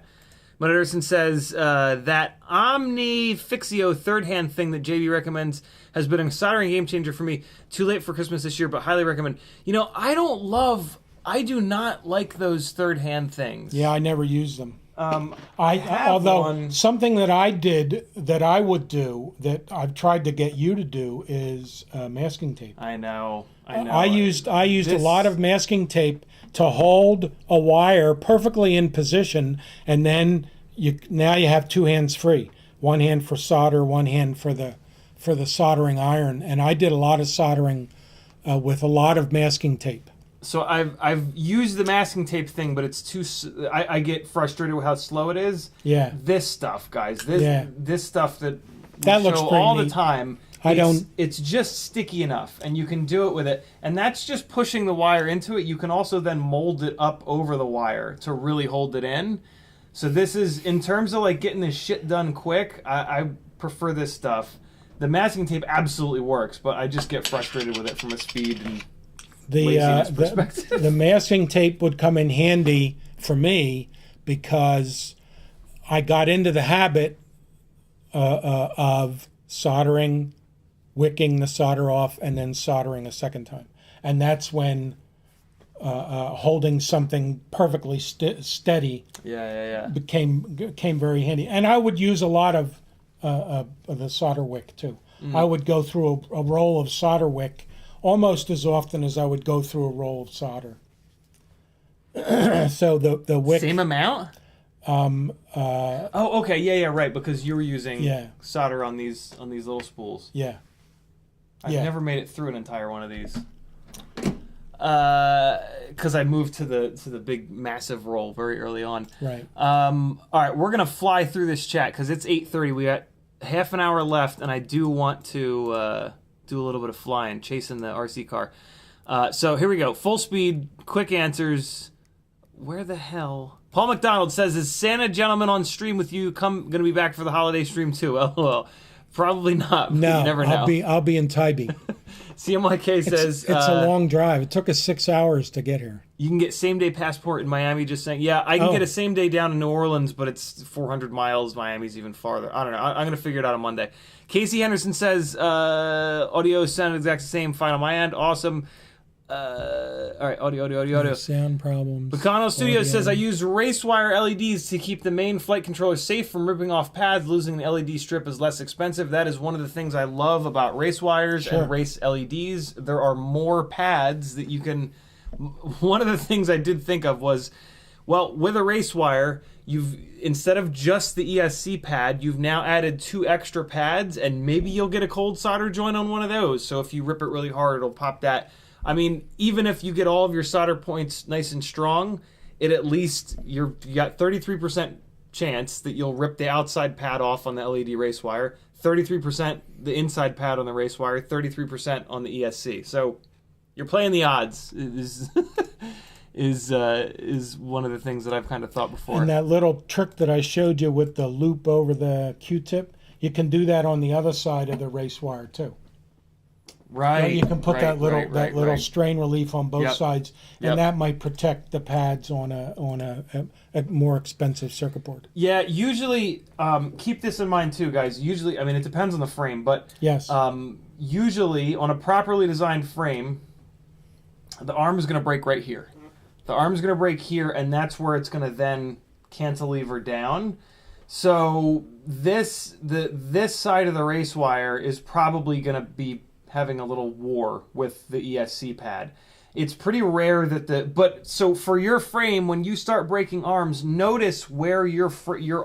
Mud Anderson says, "That Omni Fixio third hand thing that JB recommends has been a soldering game changer for me. Too late for Christmas this year, but highly recommend." I do not like those third hand things. Yeah, I never use them. Something that I did that I would do that I've tried to get you to do is masking tape. I know. I used a lot of masking tape to hold a wire perfectly in position, and then now you have two hands free. One hand for solder, one hand for the soldering iron. And I did a lot of soldering with a lot of masking tape. So I've used the masking tape thing, but it's too. I get frustrated with how slow it is. Yeah. This stuff, guys. This stuff that looks show pretty all neat. The time. It's just sticky enough, and you can do it with it. And that's just pushing the wire into it. You can also then mold it up over the wire to really hold it in. So this is, in terms of like getting this shit done quick, I prefer this stuff. The masking tape absolutely works, but I just get frustrated with it from a speed and laziness perspective. The masking tape would come in handy for me because I got into the habit of soldering, wicking the solder off, and then soldering a second time. And that's when holding something perfectly steady became very handy. And I would use a lot of the solder wick too. I would go through a roll of solder wick almost as often as I would go through a roll of solder. So the wick... Same amount? Okay, yeah, right, because you were using solder on these little spools. Yeah. I've never made it through an entire one of these. Because I moved to the big massive roll very early on. Right. All right, we're gonna fly through this chat because it's 8:30. We got half an hour left, and I do want to do a little bit of flying, chasing the RC car. So here we go. Full speed, quick answers. Where the hell? Paul McDonald says, "Is Santa gentleman on stream with you? Gonna be back for the holiday stream too?" LOL. Probably not. No, you never know. I'll be in Tybee. CMYK says it's a long drive. It took us 6 hours to get here. You can get same-day passport in Miami. Just saying, yeah, I can get a same-day down in New Orleans, but it's 400 miles. Miami's even farther. I don't know. I'm gonna figure it out on Monday. Casey Henderson says audio sounded exactly the same. Fine on my end. Awesome. All right, audio. Sound problems. Bacano Studios says, I use race wire LEDs to keep the main flight controller safe from ripping off pads. Losing the LED strip is less expensive. That is one of the things I love about race wires and race LEDs. There are more pads that you can... One of the things I did think of was, well, with a race wire, instead of just the ESC pad, you've now added 2 extra pads, and maybe you'll get a cold solder joint on one of those. So if you rip it really hard, it'll pop that. I mean, even if you get all of your solder points nice and strong, it at least you got 33% chance that you'll rip the outside pad off on the LED race wire, 33% the inside pad on the race wire, 33% on the ESC. So you're playing the odds. Is one of the things that I've kind of thought before. And that little trick that I showed you with the loop over the Q-tip, you can do that on the other side of the race wire too. Right. You can put that little strain relief on both sides, and that might protect the pads on a more expensive circuit board. Yeah, usually keep this in mind too, guys. Usually, I mean, it depends on the frame, but yes, usually on a properly designed frame, the arm is going to break right here. The arm is going to break here, and that's where it's going to then cantilever down. So this side of the race wire is probably going to be having a little war with the ESC pad. It's pretty rare that so for your frame, when you start breaking arms, notice where your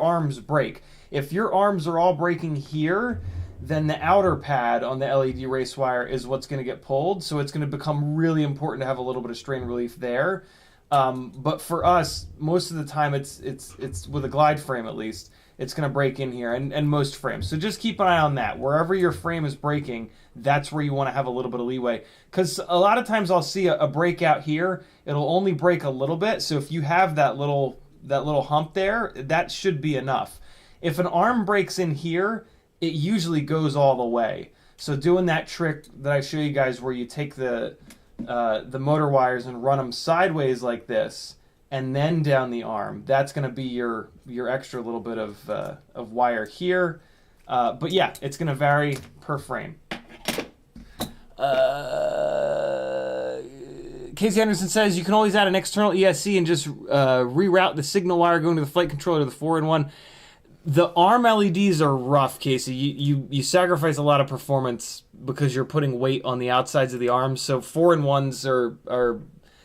arms break. If your arms are all breaking here, then the outer pad on the LED race wire is what's going to get pulled. So it's going to become really important to have a little bit of strain relief there. But for us, most of the time, it's with a glide frame at least, it's going to break in here, and most frames. So just keep an eye on that. Wherever your frame is breaking, that's where you want to have a little bit of leeway. Because a lot of times I'll see a breakout here. It'll only break a little bit. So if you have that little hump there, that should be enough. If an arm breaks in here, it usually goes all the way. So doing that trick that I show you guys where you take the motor wires and run them sideways like this, and then down the arm, that's going to be your extra little bit of wire here. But yeah, it's going to vary per frame. Casey Anderson says you can always add an external ESC and just reroute the signal wire going to the flight controller to the 4-in-1. The arm LEDs are rough, Casey. You sacrifice a lot of performance because you're putting weight on the outsides of the arms. So 4-in-1s are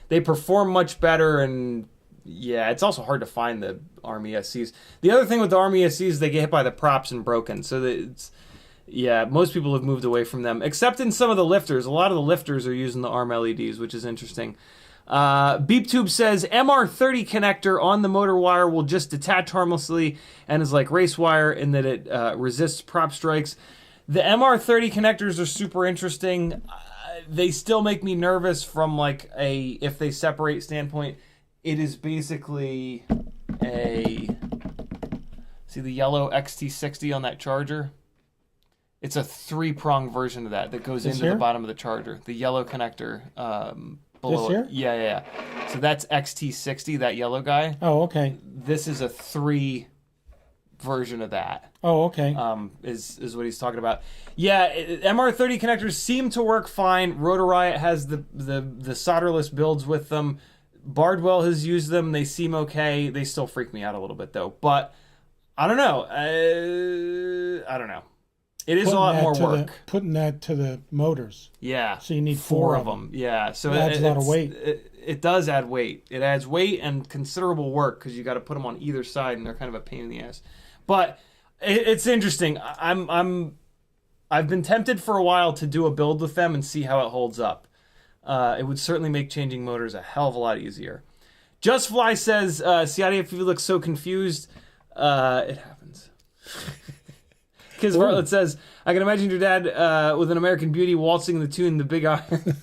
they perform much better, and yeah, it's also hard to find the arm ESCs. The other thing with the arm ESCs is they get hit by the props and broken. So most people have moved away from them, except in some of the lifters. A lot of the lifters are using the arm LEDs, which is interesting. BeepTube says MR30 connector on the motor wire will just detach harmlessly and is like race wire in that it resists prop strikes. The MR30 connectors are super interesting. They still make me nervous from like if they separate standpoint. It is basically see the yellow XT60 on that charger? It's a 3-prong version of that goes into the bottom of the charger. The yellow connector. Below this here? Yeah. So that's XT60, that yellow guy. Oh, okay. This is a 3 version of that. Oh, okay. Is what he's talking about. Yeah, MR30 connectors seem to work fine. Rotor Riot has the solderless builds with them. Bardwell has used them. They seem okay. They still freak me out a little bit though. But I don't know. I don't know. It is a lot more work. Putting that to the motors. Yeah. So you need 4 of them. Yeah. So it adds a lot of weight. It does add weight. It adds weight and considerable work because you got to put them on either side, and they're kind of a pain in the ass. But it's interesting. I've been tempted for a while to do a build with them and see how it holds up. It would certainly make changing motors a hell of a lot easier. Just Fly says, CiottiFPV looks so confused. It happens. Because Bartlett says, I can imagine your dad with an American Beauty waltzing the tune The Big Iron.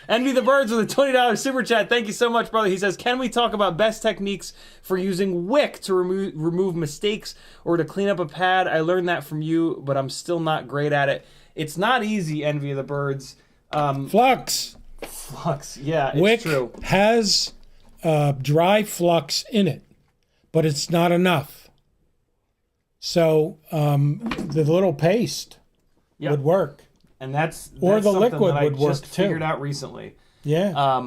Envy the Birds with a $20 super chat. Thank you so much, brother. He says, can we talk about best techniques for using wick to remove mistakes or to clean up a pad? I learned that from you, but I'm still not great at it. It's not easy, Envy of the Birds. Flux. Flux, yeah, it's wick true. Has dry flux in it, but it's not enough. So the little paste would work. And that's or the liquid would I work just too. Figured out recently. Yeah.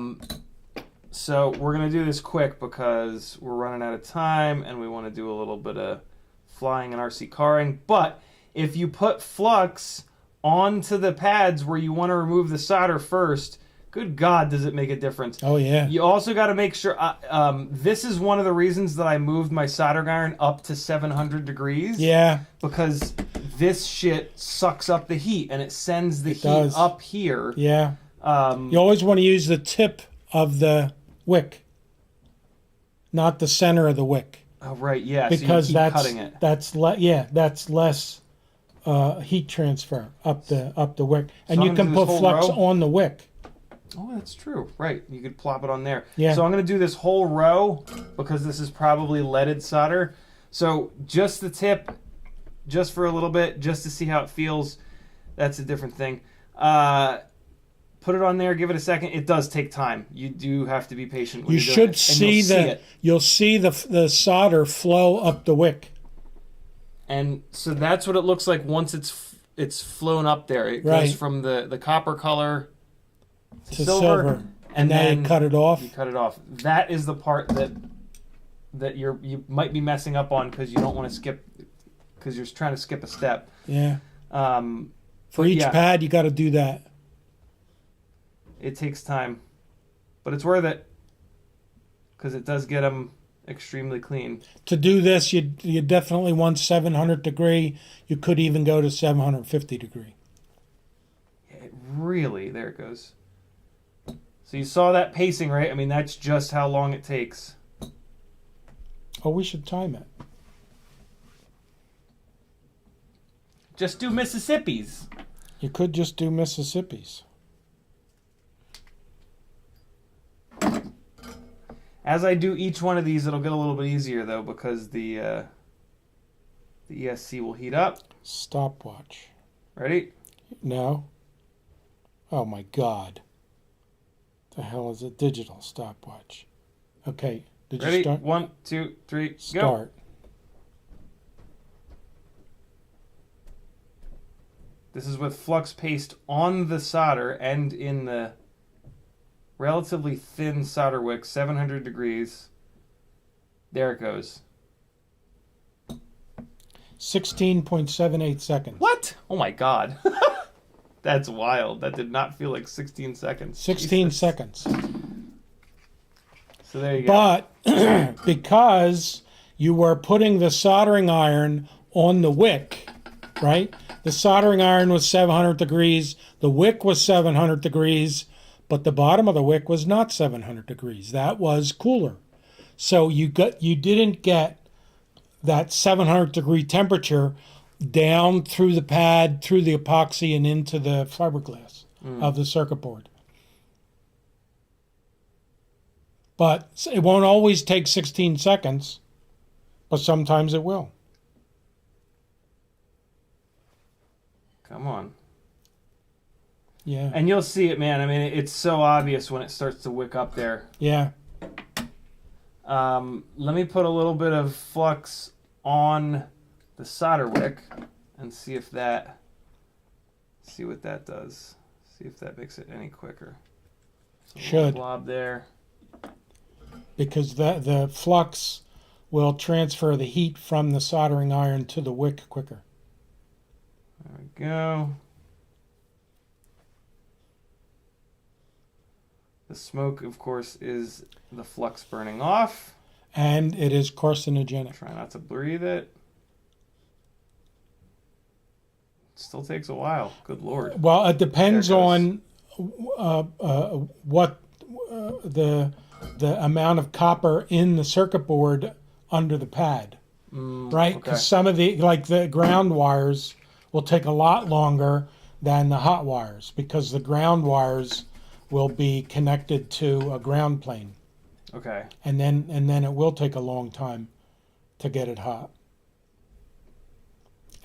So we're going to do this quick because we're running out of time and we want to do a little bit of flying and RC carring. But if you put flux onto the pads where you want to remove the solder first, good God, does it make a difference. Oh, yeah. You also got to make sure, this is one of the reasons that I moved my soldering iron up to 700 degrees. Yeah. Because this shit sucks up the heat and it sends the heat does. up here. Yeah. You always want to use the tip of the wick, not the center of the wick. Oh, right, yeah. Because so you keep cutting it. That's less heat transfer up the wick. And So you I'm gonna can do this put whole flux row? on the wick. Oh, that's true. Right. You could plop it on there. Yeah. So I'm going to do this whole row because this is probably leaded solder. So just the tip, just for a little bit, just to see how it feels. That's a different thing. Put it on there. Give it a second. It does take time. You do have to be patient. When You you're doing should see you'll see the solder flow up the wick. And so that's what it looks like once it's flown up there. It goes from the copper color to silver, and then you cut it off. You cut it off. That is the part that you might be messing up on because you don't want to skip, because you're trying to skip a step. Yeah. For each pad, you got to do that. It takes time, but it's worth it because it does get them extremely clean. To do this, you definitely want 700 degree. You could even go to 750 degree. It really, there it goes. So you saw that pacing, right? I mean, that's just how long it takes. Oh, we should time it. Just do Mississippi's. You could just do Mississippi's. As I do each one of these, it'll get a little bit easier, though, because the ESC will heat up. Stopwatch. Ready? No. Oh, my God. The hell is a digital stopwatch? Okay. Did Ready? you start? 1, 2, 3, go. Start. This is with flux paste on the solder and in the relatively thin solder wick, 700 degrees. There it goes. 16.78 seconds. What? Oh my God. That's wild. That did not feel like 16 seconds. 16 Jesus. seconds. So there you go. But because you were putting the soldering iron on the wick, right? The soldering iron was 700 degrees. The wick was 700 degrees. But the bottom of the wick was not 700 degrees. That was cooler. So you didn't get that 700 degree temperature down through the pad, through the epoxy, and into the fiberglass of the circuit board. But it won't always take 16 seconds, but sometimes it will. Come on. Yeah. And you'll see it, man. I mean, it's so obvious when it starts to wick up there. Yeah. Let me put a little bit of flux on the solder wick and see what that does. See if that makes it any quicker. So Should. Blob there. Because the flux will transfer the heat from the soldering iron to the wick quicker. There we go. The smoke, of course, is the flux burning off. And it is carcinogenic. Try not to breathe it. Still takes a while. Good Lord. Well, it depends on what the amount of copper in the circuit board under the pad, right? Because some of the ground wires will take a lot longer than the hot wires because the ground wires will be connected to a ground plane. Okay. And then it will take a long time to get it hot.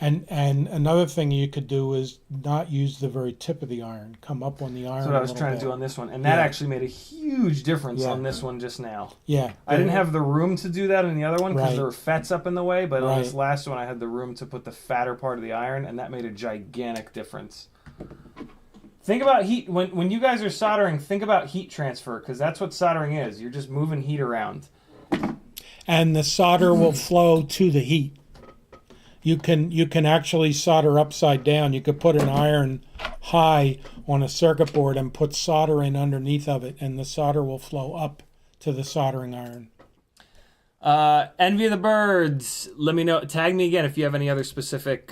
And another thing you could do is not use the very tip of the iron. Come up on the iron. That's what I was trying to do on this one. And that actually made a huge difference on this one just now. Yeah. I didn't have the room to do that in the other one because Right. there were fats up in the way. But on this last one, I had the room to put the fatter part of the iron. And that made a gigantic difference. Think about heat when you guys are soldering. Think about heat transfer, because that's what soldering is. You're just moving heat around, and the solder will flow to the heat. You can actually solder upside down. You could put an iron high on a circuit board and put solder in underneath of it, and the solder will flow up to the soldering iron. Envy of the Birds, let me know. Tag me again if you have any other specific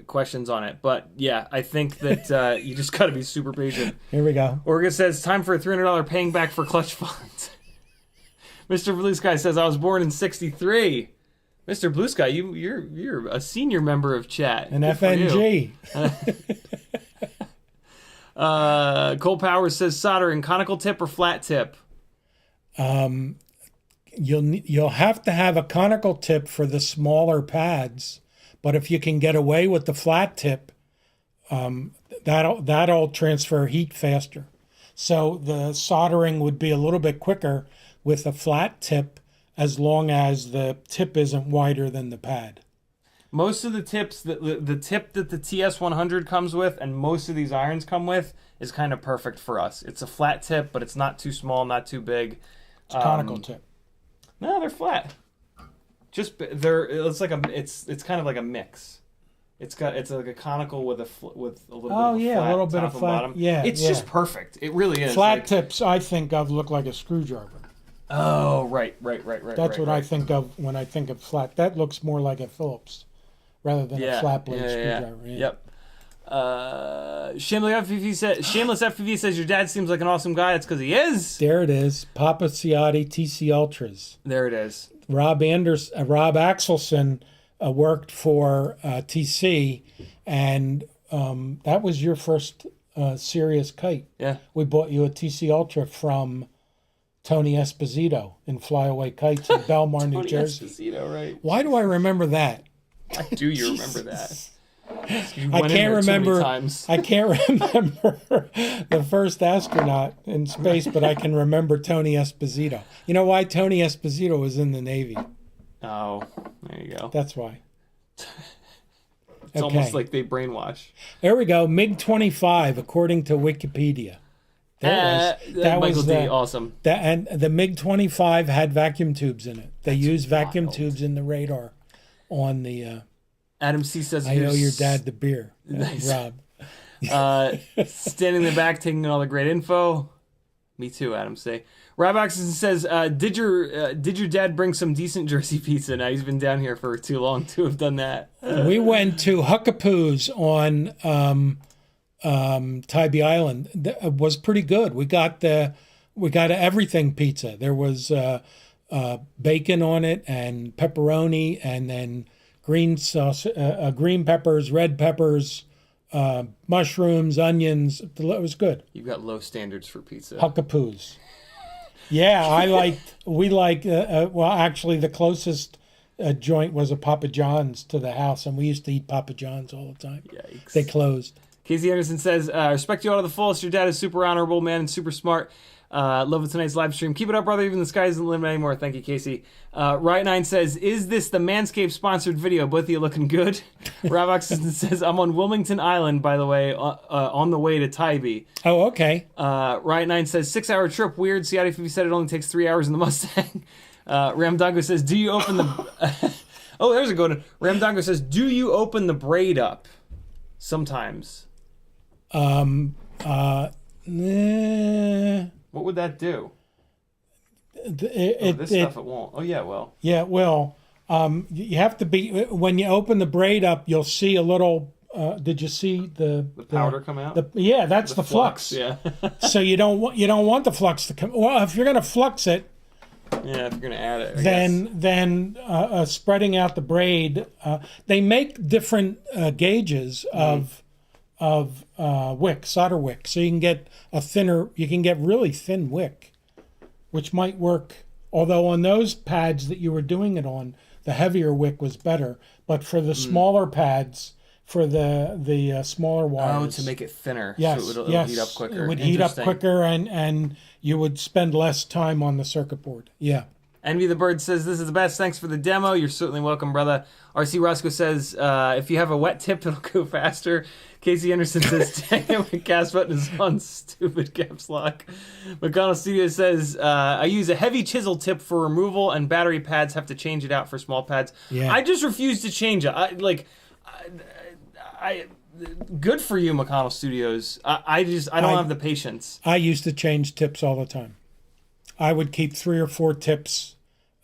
questions on it. But yeah, I think that you just got to be super patient. Here we go. Orga says, time for a $300 paying back for clutch funds. Mr. Blue Sky says, I was born in '63. Mr. Blue Sky, you're a senior member of chat. An FNG. Cole Powers says, soldering conical tip or flat tip? You'll have to have a conical tip for the smaller pads, but if you can get away with the flat tip, that'll transfer heat faster. So the soldering would be a little bit quicker with a flat tip, as long as the tip isn't wider than the pad. Most of the tips, the tip that the TS100 comes with, and most of these irons come with, is kind of perfect for us. It's a flat tip, but it's not too small, not too big. It's a conical tip. No, they're flat. It's kind of like a mix. It's like a conical with a little bit of a flat a little bit top of flat. Bottom. Yeah, it's just perfect. It really is. Flat tips, I think of, look like a screwdriver. Oh, right. That's what I think of when I think of flat. That looks more like a Phillips rather than a flat blade screwdriver. Yeah. Yep. Shameless FPV says, your dad seems like an awesome guy. That's because he is. There it is. Papa Ciotti TC Ultras. There it is. Rob Axelson worked for TC, and that was your first serious kite. Yeah. We bought you a TC Ultra from Tony Esposito in Flyaway Kites in Belmar, New Jersey. Esposito, right. Why do I remember that? Why do you remember that? I can't remember the first astronaut in space, but I can remember Tony Esposito. You know why? Tony Esposito was in the Navy. Oh, there you go. That's why. It's almost like they brainwash. There we go. MiG-25, according to Wikipedia. That was awesome. And the MiG-25 had vacuum tubes in it. They used vacuum tubes in the radar on the... Adam C says, I owe your dad the beer. Nice. Rob. Standing in the back, taking all the great info. Me too, Adam C. Rob Oxen says, did your dad bring some decent Jersey pizza? Now he's been down here for too long to have done that. We went to Huckapoo's on Tybee Island. It was pretty good. We got everything pizza. There was bacon on it and pepperoni, and then green sauce, green peppers, red peppers, mushrooms, onions. It was good. You've got low standards for pizza. Huckapoo's. Yeah, actually the closest joint was a Papa John's to the house, and we used to eat Papa John's all the time. Yikes. They closed. Casey Anderson says, respect you all to the fullest. Your dad is super honorable, man, and super smart. Love tonight's live stream. Keep it up, brother. Even the sky isn't the limit anymore. Thank you, Casey. Riot9 says, is this the Manscaped sponsored video? Both of you looking good. Rob says, I'm on Wilmington Island, by the way, on the way to Tybee. Oh, okay. Riot9 says, 6-hour trip. Weird. CiottiFPV said it only takes 3 hours in the Mustang. Ramdongo says, do you open the... oh, there's a good one. Ramdongo says, do you open the braid up? Sometimes. Nah. What would that do? This stuff it won't. Oh, yeah, it will. Yeah, it will. You have to be... When you open the braid up, you'll see a little... did you see the powder come out? That's the flux. Yeah. So you don't want the flux to come... Well, if you're going to flux it... Yeah, if you're going to add it, then spreading out the braid... they make different gauges of wick, solder wick, so you can get really thin wick, which might work. Although on those pads that you were doing it on, the heavier wick was better. But for the smaller pads, for the smaller wires, to make it thinner, yes, so it'll heat up quicker. It would heat up quicker, and you would spend less time on the circuit board. Yeah. Envy the Bird says, this is the best. Thanks for the demo. You're certainly welcome, brother. RC Roscoe says, if you have a wet tip, it'll go faster. Casey Anderson says, dang it, my cast button is on stupid caps lock. McConnell Studio says, I use a heavy chisel tip for removal and battery pads have to change it out for small pads. Yeah. I just refuse to change it. Good for you, McConnell Studios. I don't have the patience. I used to change tips all the time. I would keep 3 or 4 tips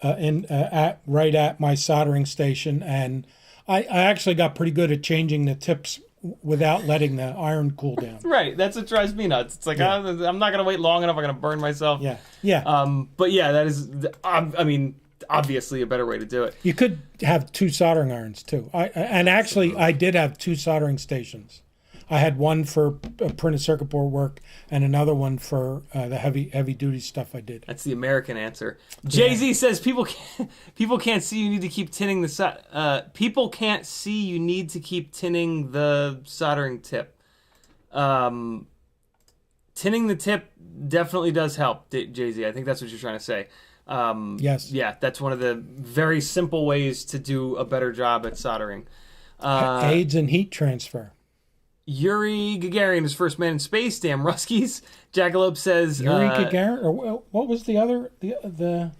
right at my soldering station, and I actually got pretty good at changing the tips without letting the iron cool down. Right, that's what drives me nuts. It's like, yeah. I'm not gonna wait long enough. I'm gonna burn myself. Yeah. But yeah, that is, I mean, obviously a better way to do it. You could have 2 soldering irons too. I did have 2 soldering stations. I had one for printed circuit board work and another one for the heavy duty stuff I did. That's the American answer. Jay-Z says people can't see you need to keep tinning the people can't see you need to keep tinning the soldering tip. Tinning the tip definitely does help, Jay-Z. I think that's what you're trying to say. Yes. Yeah, that's one of the very simple ways to do a better job at soldering. Aids and heat transfer. Yuri Gagarin is first man in space. Damn Ruskies. Jackalope says Yuri Gagarin, or what was the other? The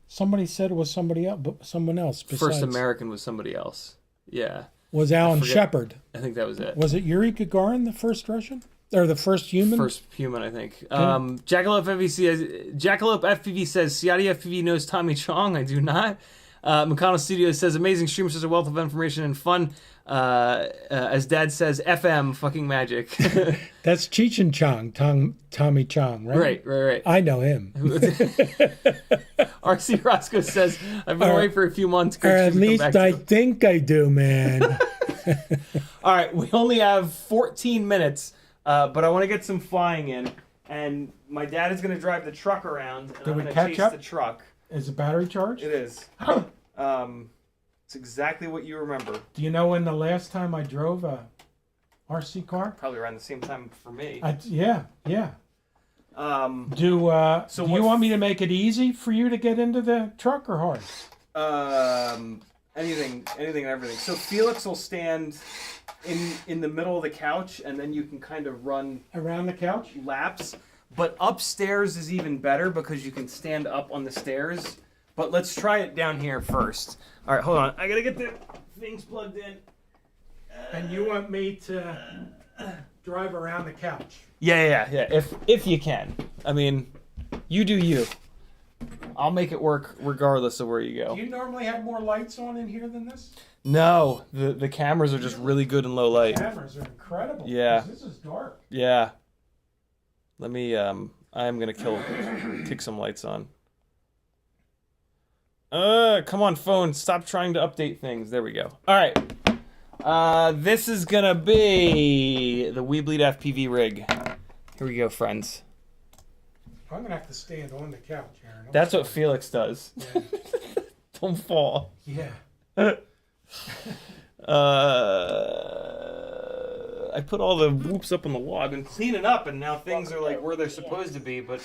somebody said it was somebody else, but someone else. Besides. First American was somebody else. Yeah. Was Alan Shepard? I think that was it. Was it Yuri Gagarin, the first Russian, or the first human? First human, I think. Jackalope FPV says CiottiFPV knows Tommy Chong. I do not. McConnell Studios says amazing stream, says a wealth of information and fun. As Dad says, FM fucking magic. That's Cheech and Chong, Tommy Chong, right? Right. I know him. RC Roscoe says, I've been away for a few months. Or at least I think I do, man. All right, we only have 14 minutes, but I want to get some flying in. And my dad is going to drive the truck around, and I'm going to chase the truck. Is the battery charged? It is. It's exactly what you remember. Do you know when the last time I drove a RC car? Probably around the same time for me. Yeah. Do you want me to make it easy for you to get into the truck or hard? Anything and everything. So Felix will stand in the middle of the couch, and then you can kind of run around the couch laps. But upstairs is even better because you can stand up on the stairs. But let's try it down here first. All right, hold on. I gotta get the things plugged in. And you want me to drive around the couch? Yeah. If you can. I mean, you do you. I'll make it work regardless of where you go. Do you normally have more lights on in here than this? No, the cameras are just really good in low light. The cameras are incredible. Yeah. This is dark. Yeah. Let me, I am gonna kick some lights on. Come on, phone. Stop trying to update things. There we go. All right. This is gonna be the We Bleed FPV rig. Here we go, friends. I'm gonna have to stand on the couch, Aaron. That's what Felix does. Yeah. Don't fall. Yeah. I put all the whoops up on the wall. I've been cleaning up, and now things are like where they're supposed to be, but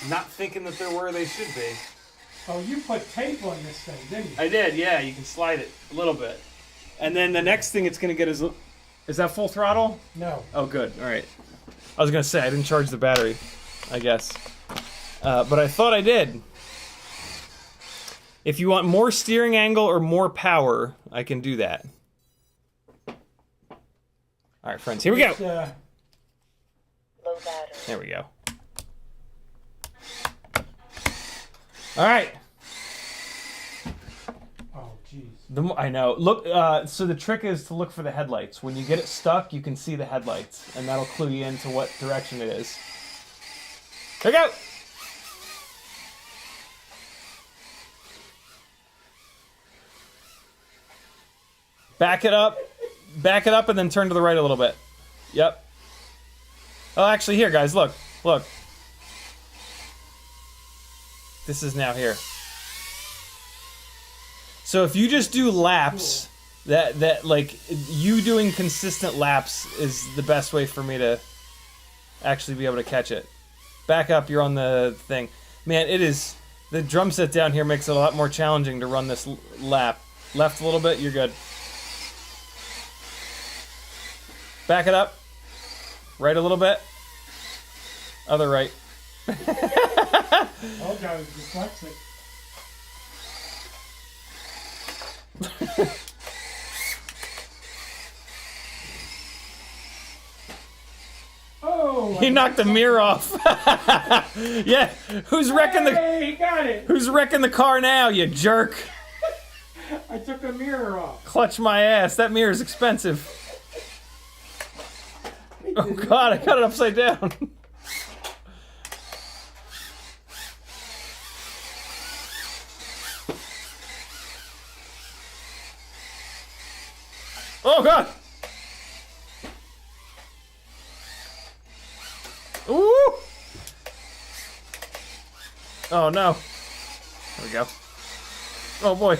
I'm not thinking that they're where they should be. Oh, you put tape on this thing, didn't you? I did, yeah. You can slide it a little bit. And then the next thing it's going to get is that full throttle? No. Oh, good. All right. I was going to say, I didn't charge the battery, I guess. But I thought I did. If you want more steering angle or more power, I can do that. All right, friends, here we go. There we go. All right. Oh, jeez. I know. Look. So the trick is to look for the headlights. When you get it stuck, you can see the headlights, and that'll clue you into what direction it is. Here we go. Back it up, and then turn to the right a little bit. Yep. Oh, actually, here, guys, look. This is now here. So if you just do laps, that like you doing consistent laps is the best way for me to actually be able to catch it. Back up, you're on the thing. Man, it is The drum set down here makes it a lot more challenging to run this lap. Left a little bit, you're good. Back it up. Right a little bit. Other right. Oh, God, I was dyslexic. Oh! He knocked the mirror off. Yeah, who's wrecking the? Hey, he got it. Who's wrecking the car now? You jerk! I took the mirror off. Clutch my ass. That mirror's expensive. Oh God, I got it upside down. Oh God! Ooh! Oh no. There we go. Oh boy.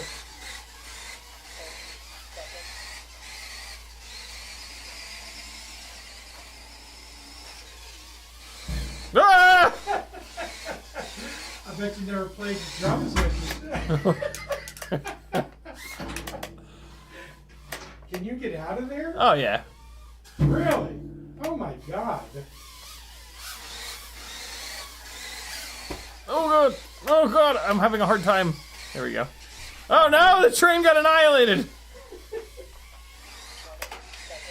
Ah! I bet you never played the drums with me. Can you get out of there? Oh yeah. Really? Oh my God. Oh God. Oh God. I'm having a hard time. There we go. Oh no, the train got annihilated.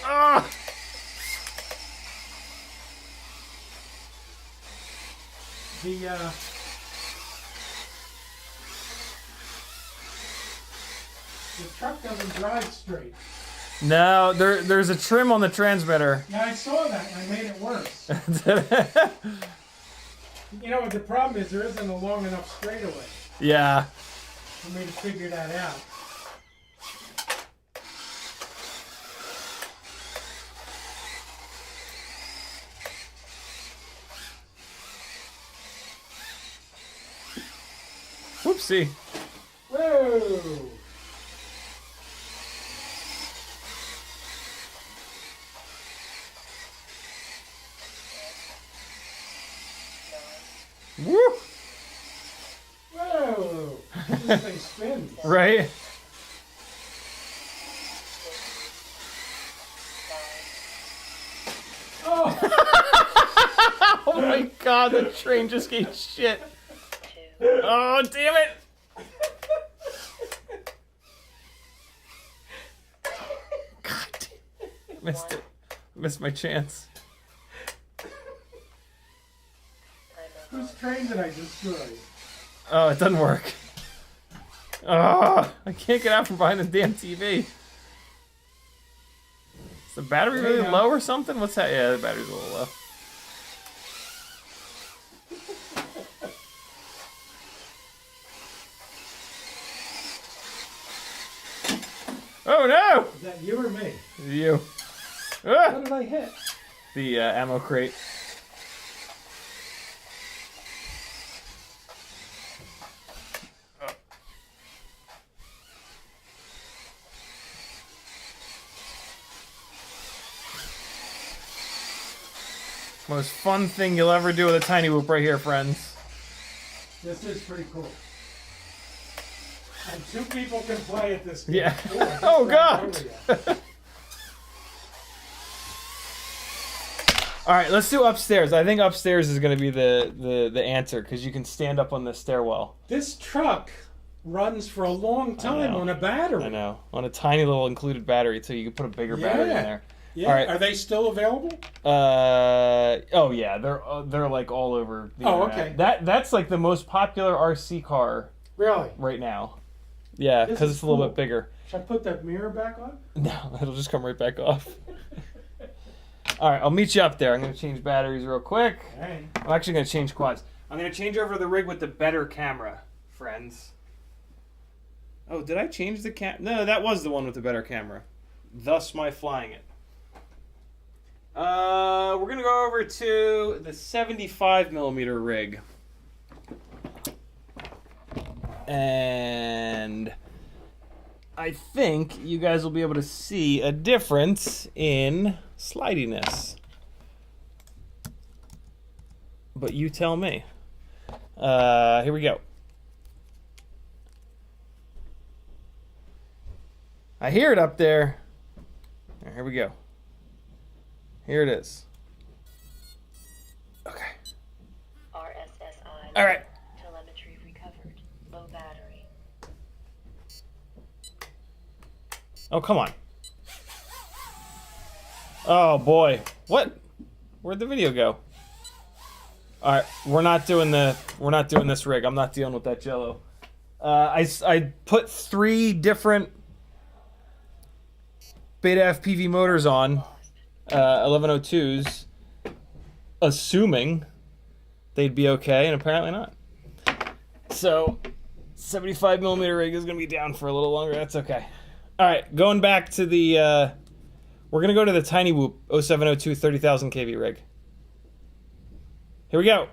Ah. The truck doesn't drive straight. No, there's a trim on the transmitter. Yeah, I saw that and I made it worse. You know what the problem is? There isn't a long enough straightaway Yeah. for me to figure that out. Whoopsie. Whoa! Woo! Whoa! This thing spins. Right? Oh! Oh my God, the train just gave shit. Oh, damn it! God, missed it. Missed my chance. Whose train did I destroy? Oh, it doesn't work. Oh, I can't get out from behind the damn TV. Is the battery really low or something? What's that? Yeah, the battery's a little low. Oh no! Is that you or me? You. Ah! What did I hit? The ammo crate. Most fun thing you'll ever do with a tiny whoop right here, friends. This is pretty cool. And two people can play at this game. Yeah. Ooh, Oh God! All right, let's do upstairs. I think upstairs is going to be the answer because you can stand up on the stairwell. This truck runs for a long time on a battery. I know, on a tiny little included battery, so you can put a bigger battery in there. Yeah. All right. Are they still available? Oh yeah, they're like all over the internet. Okay. That's like the most popular RC car Really? right now. Yeah, because it's a little bit bigger. Should I put that mirror back on? No, it'll just come right back off. All right, I'll meet you up there. I'm going to change batteries real quick. All right. I'm actually going to change quads. I'm going to change over the rig with the better camera, friends. Oh, did I change the No, that was the one with the better camera. Thus my flying it. We're going to go over to the 75mm rig. And I think you guys will be able to see a difference in slidiness. But you tell me. Here we go. I hear it up there. Right, here we go. Here it is. Okay. RSSI. All right. Telemetry recovered. Low battery. Oh, come on. Oh boy. What? Where'd the video go? All right, we're not doing this rig. I'm not dealing with that jello. I put 3 different Beta FPV motors on 1102s, assuming they'd be okay, and apparently not. So 75mm rig is gonna be down for a little longer. That's okay. All right, going back to the we're gonna go to the Tiny Whoop 0702 30,000 kV rig. Here we go.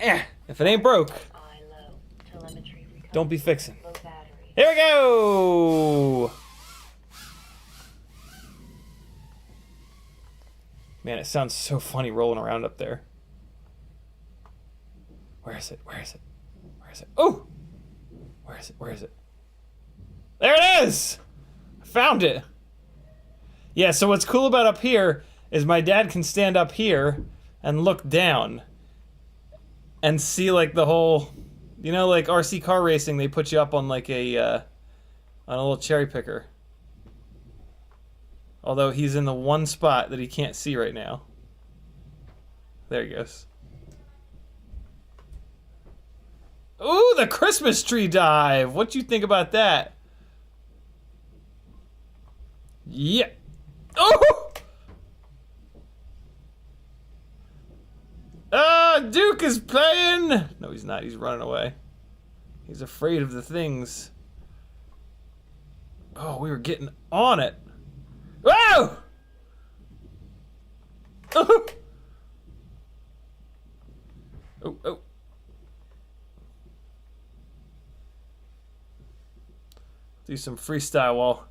If it ain't broke, don't be fixing. Here we go. Man, it sounds so funny rolling around up there. Where is it? Where is it? Where is it? Oh! Where is it? Where is it? There it is! I found it. Yeah, so what's cool about up here is my dad can stand up here and look down and see like the whole, you know, like RC car racing, they put you up on like a on a little cherry picker. Although he's in the one spot that he can't see right now. There he goes. Ooh, the Christmas tree dive. What you think about that? Yeah. Oh! Duke is playing! No, he's not. He's running away. He's afraid of the things. Oh, we were getting on it. Whoa! Oh! Oh, oh. Do some freestyle while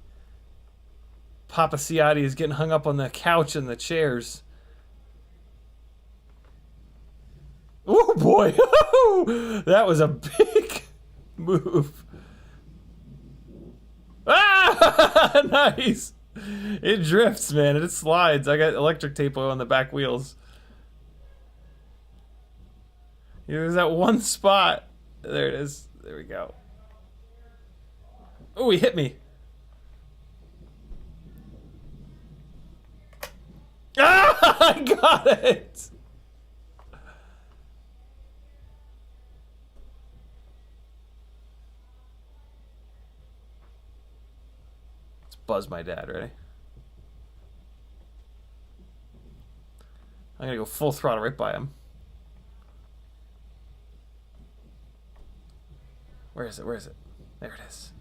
Papa Ciotti is getting hung up on the couch and the chairs. Oh boy! That was a big move. Ah! Nice! It drifts, man, and it slides. I got electric tape on the back wheels. There's that one spot. There it is. There we go. Oh, he hit me. Ah! I got it! Buzz my dad, ready? I'm gonna go full throttle right by him. Where is it? Where is it? There it is.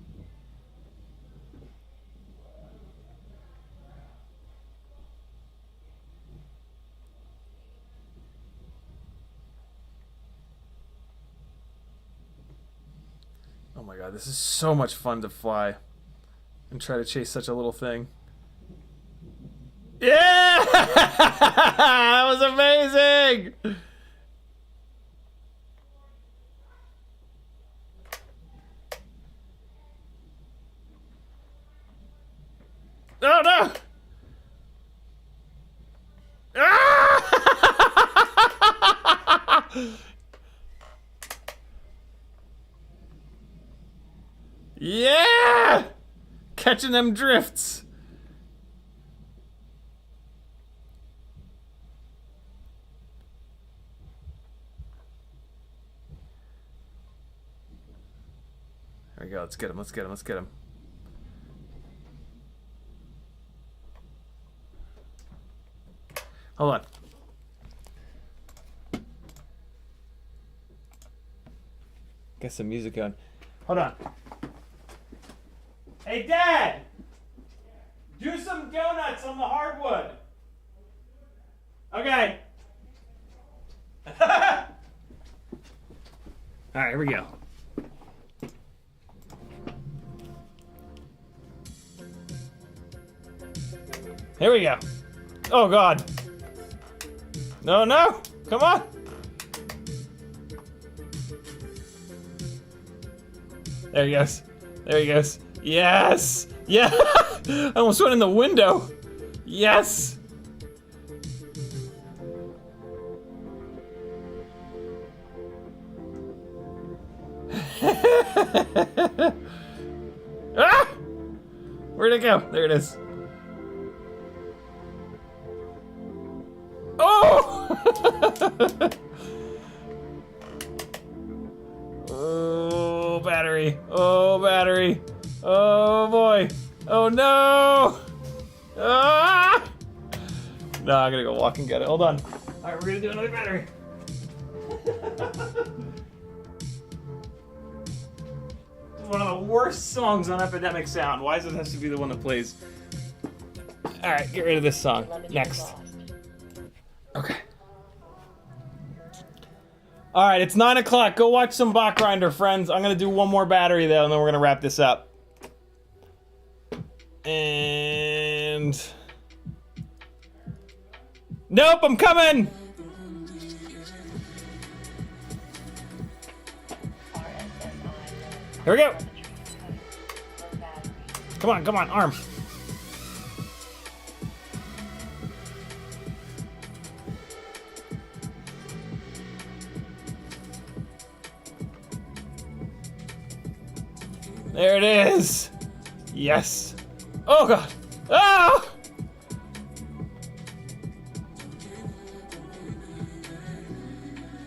Oh my god, this is so much fun to fly and try to chase such a little thing. Yeah! That was amazing! Oh no! Ah! Yeah! Catching them drifts. There we go. Let's get him. Let's get him. Let's get him. Hold on. Get some music going. Hold on. Hey, Dad! Do some donuts on the hardwood. Okay. Alright, here we go. Here we go. Oh, God. No, no! Come on! There he goes. There he goes. Yes! Yeah! I almost went in the window. Yes! Ah! Where'd it go? There it is. Oh! Oh, battery. Oh, battery. Oh, boy. Oh, no! Ah! No, I'm gonna go walk and get it. Hold on. All right, we're gonna do another battery. One of the worst songs on Epidemic Sound. Why does it have to be the one that plays? All right, get rid of this song. Next. Okay. All right, it's 9 o'clock. Go watch some Bot Grinder, friends. I'm gonna do one more battery though, and then we're gonna wrap this up. And nope, I'm coming. Here we go. Come on, come on, arm. There it is. Yes. Oh god. Ah!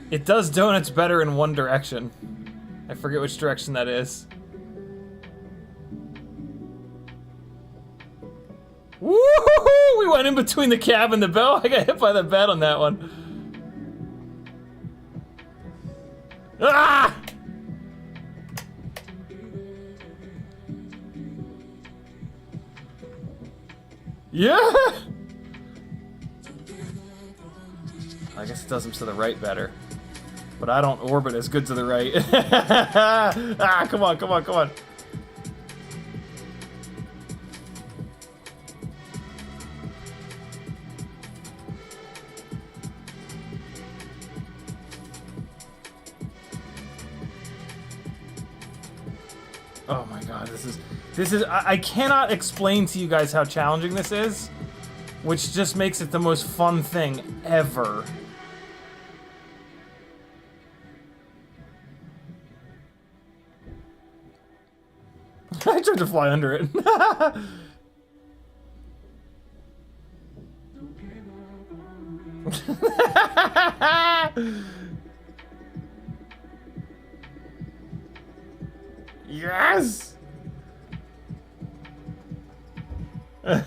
It does donuts better in one direction. I forget which direction that is. Woo-hoo-hoo! We went in between the cab and the bell. I got hit by the bed on that one. Ah! Yeah! I guess it does them to the right better. But I don't orbit as good to the right. Ah, come on, come on, come on. Oh my god, this is I cannot explain to you guys how challenging this is, which just makes it the most fun thing ever. I tried to fly under it. Yes! Ah,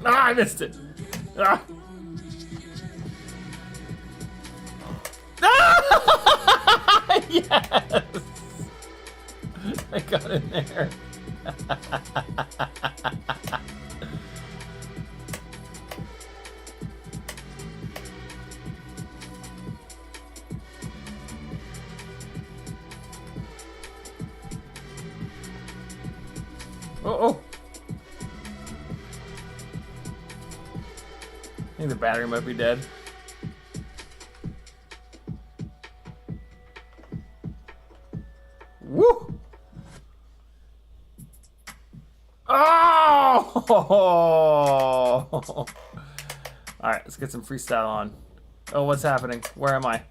I missed it. Ah. Ah! Yes! I got in there. Oh. I think the battery might be dead. Woo! Oh! All right, let's get some freestyle on. Oh, what's happening? Where am I?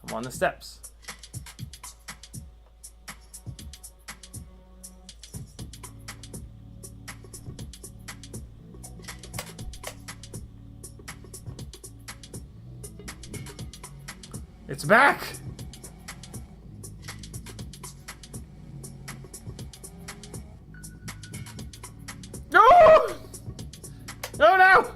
I'm on the steps. It's back! No! Oh no!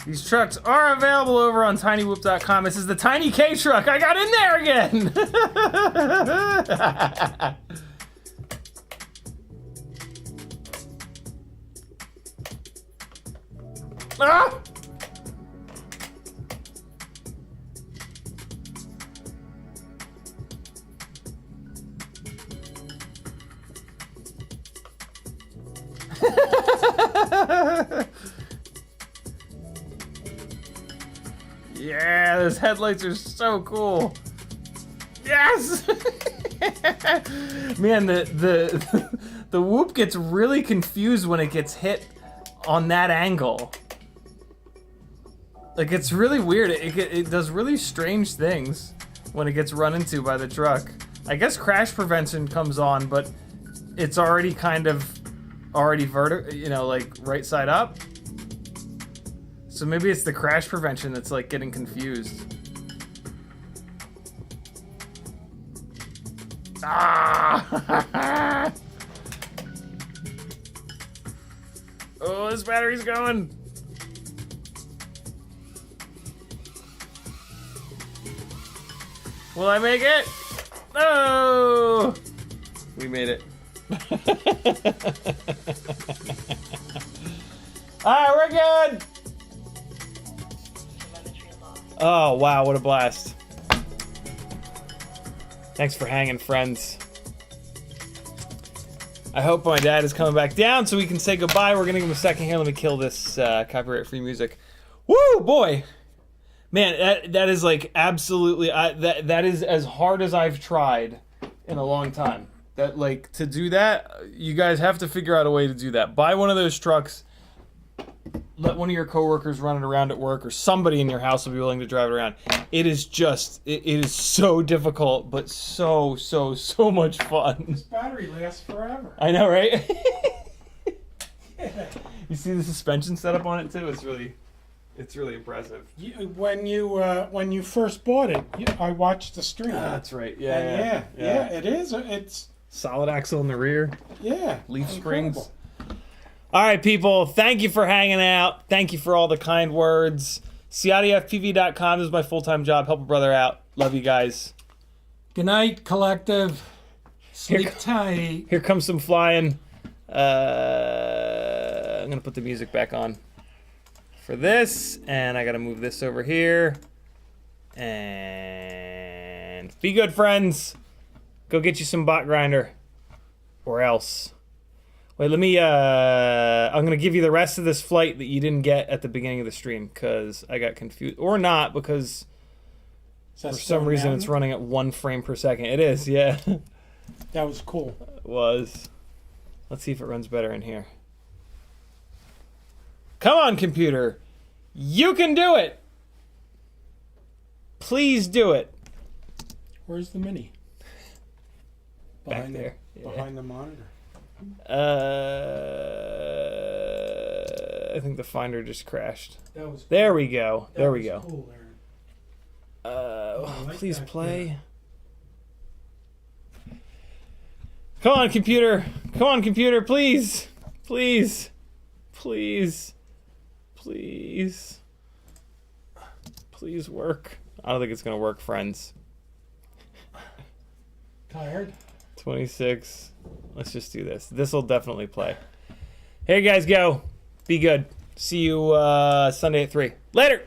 These trucks are available over on tinywhoop.com. This is the Tiny K truck. I got in there again! Ah! Yeah, those headlights are so cool. Yes! Man, the whoop gets really confused when it gets hit on that angle. Like, it's really weird. It does really strange things when it gets run into by the truck. I guess crash prevention comes on, but it's already kind of you know, like right side up. So maybe it's the crash prevention that's like getting confused. Ah! Oh, this battery's going. Will I make it? No! We made it. Alright, we're good! Oh, wow, what a blast. Thanks for hanging, friends. I hope my dad is coming back down so we can say goodbye. We're gonna give him a second here. Let me kill this copyright-free music. Woo, boy! Man, that is like absolutely, that is as hard as I've tried in a long time. That, like, to do that, you guys have to figure out a way to do that. Buy one of those trucks, let one of your coworkers run it around at work, or somebody in your house will be willing to drive it around. It is just, it is so difficult, but so much fun. This battery lasts forever. I know, right? You see the suspension setup on it too? It's really impressive. When you first bought it, I watched the stream. That's right. Yeah, it is. It's solid axle in the rear. Yeah. Leaf incredible. springs. All right, people. Thank you for hanging out. Thank you for all the kind words. CiottiFPV.com is my full-time job. Help a brother out. Love you guys. Good night, collective. Sleep tight. Here comes some flying. I'm gonna put the music back on for this, and I gotta move this over here. And be good, friends. Go get you some bot grinder, or else. Wait, let me. I'm gonna give you the rest of this flight that you didn't get at the beginning of the stream because I got confused, or not, because for some reason it's running at 1 frame per second. It is, yeah. That was cool. It was. Let's see if it runs better in here. Come on, computer. You can do it. Please do it. Where's the Mini? Back there. Behind the monitor. I think the Finder just crashed. That was cool. There we go. There we go. Cool, Aaron. Like please that play. Come on, computer. Come on, computer, please. Please. Please. Please. Please work. I don't think it's going to work, friends. Tired? 26. Let's just do this. This will definitely play. Here you guys go. Be good. See you Sunday at 3. Later.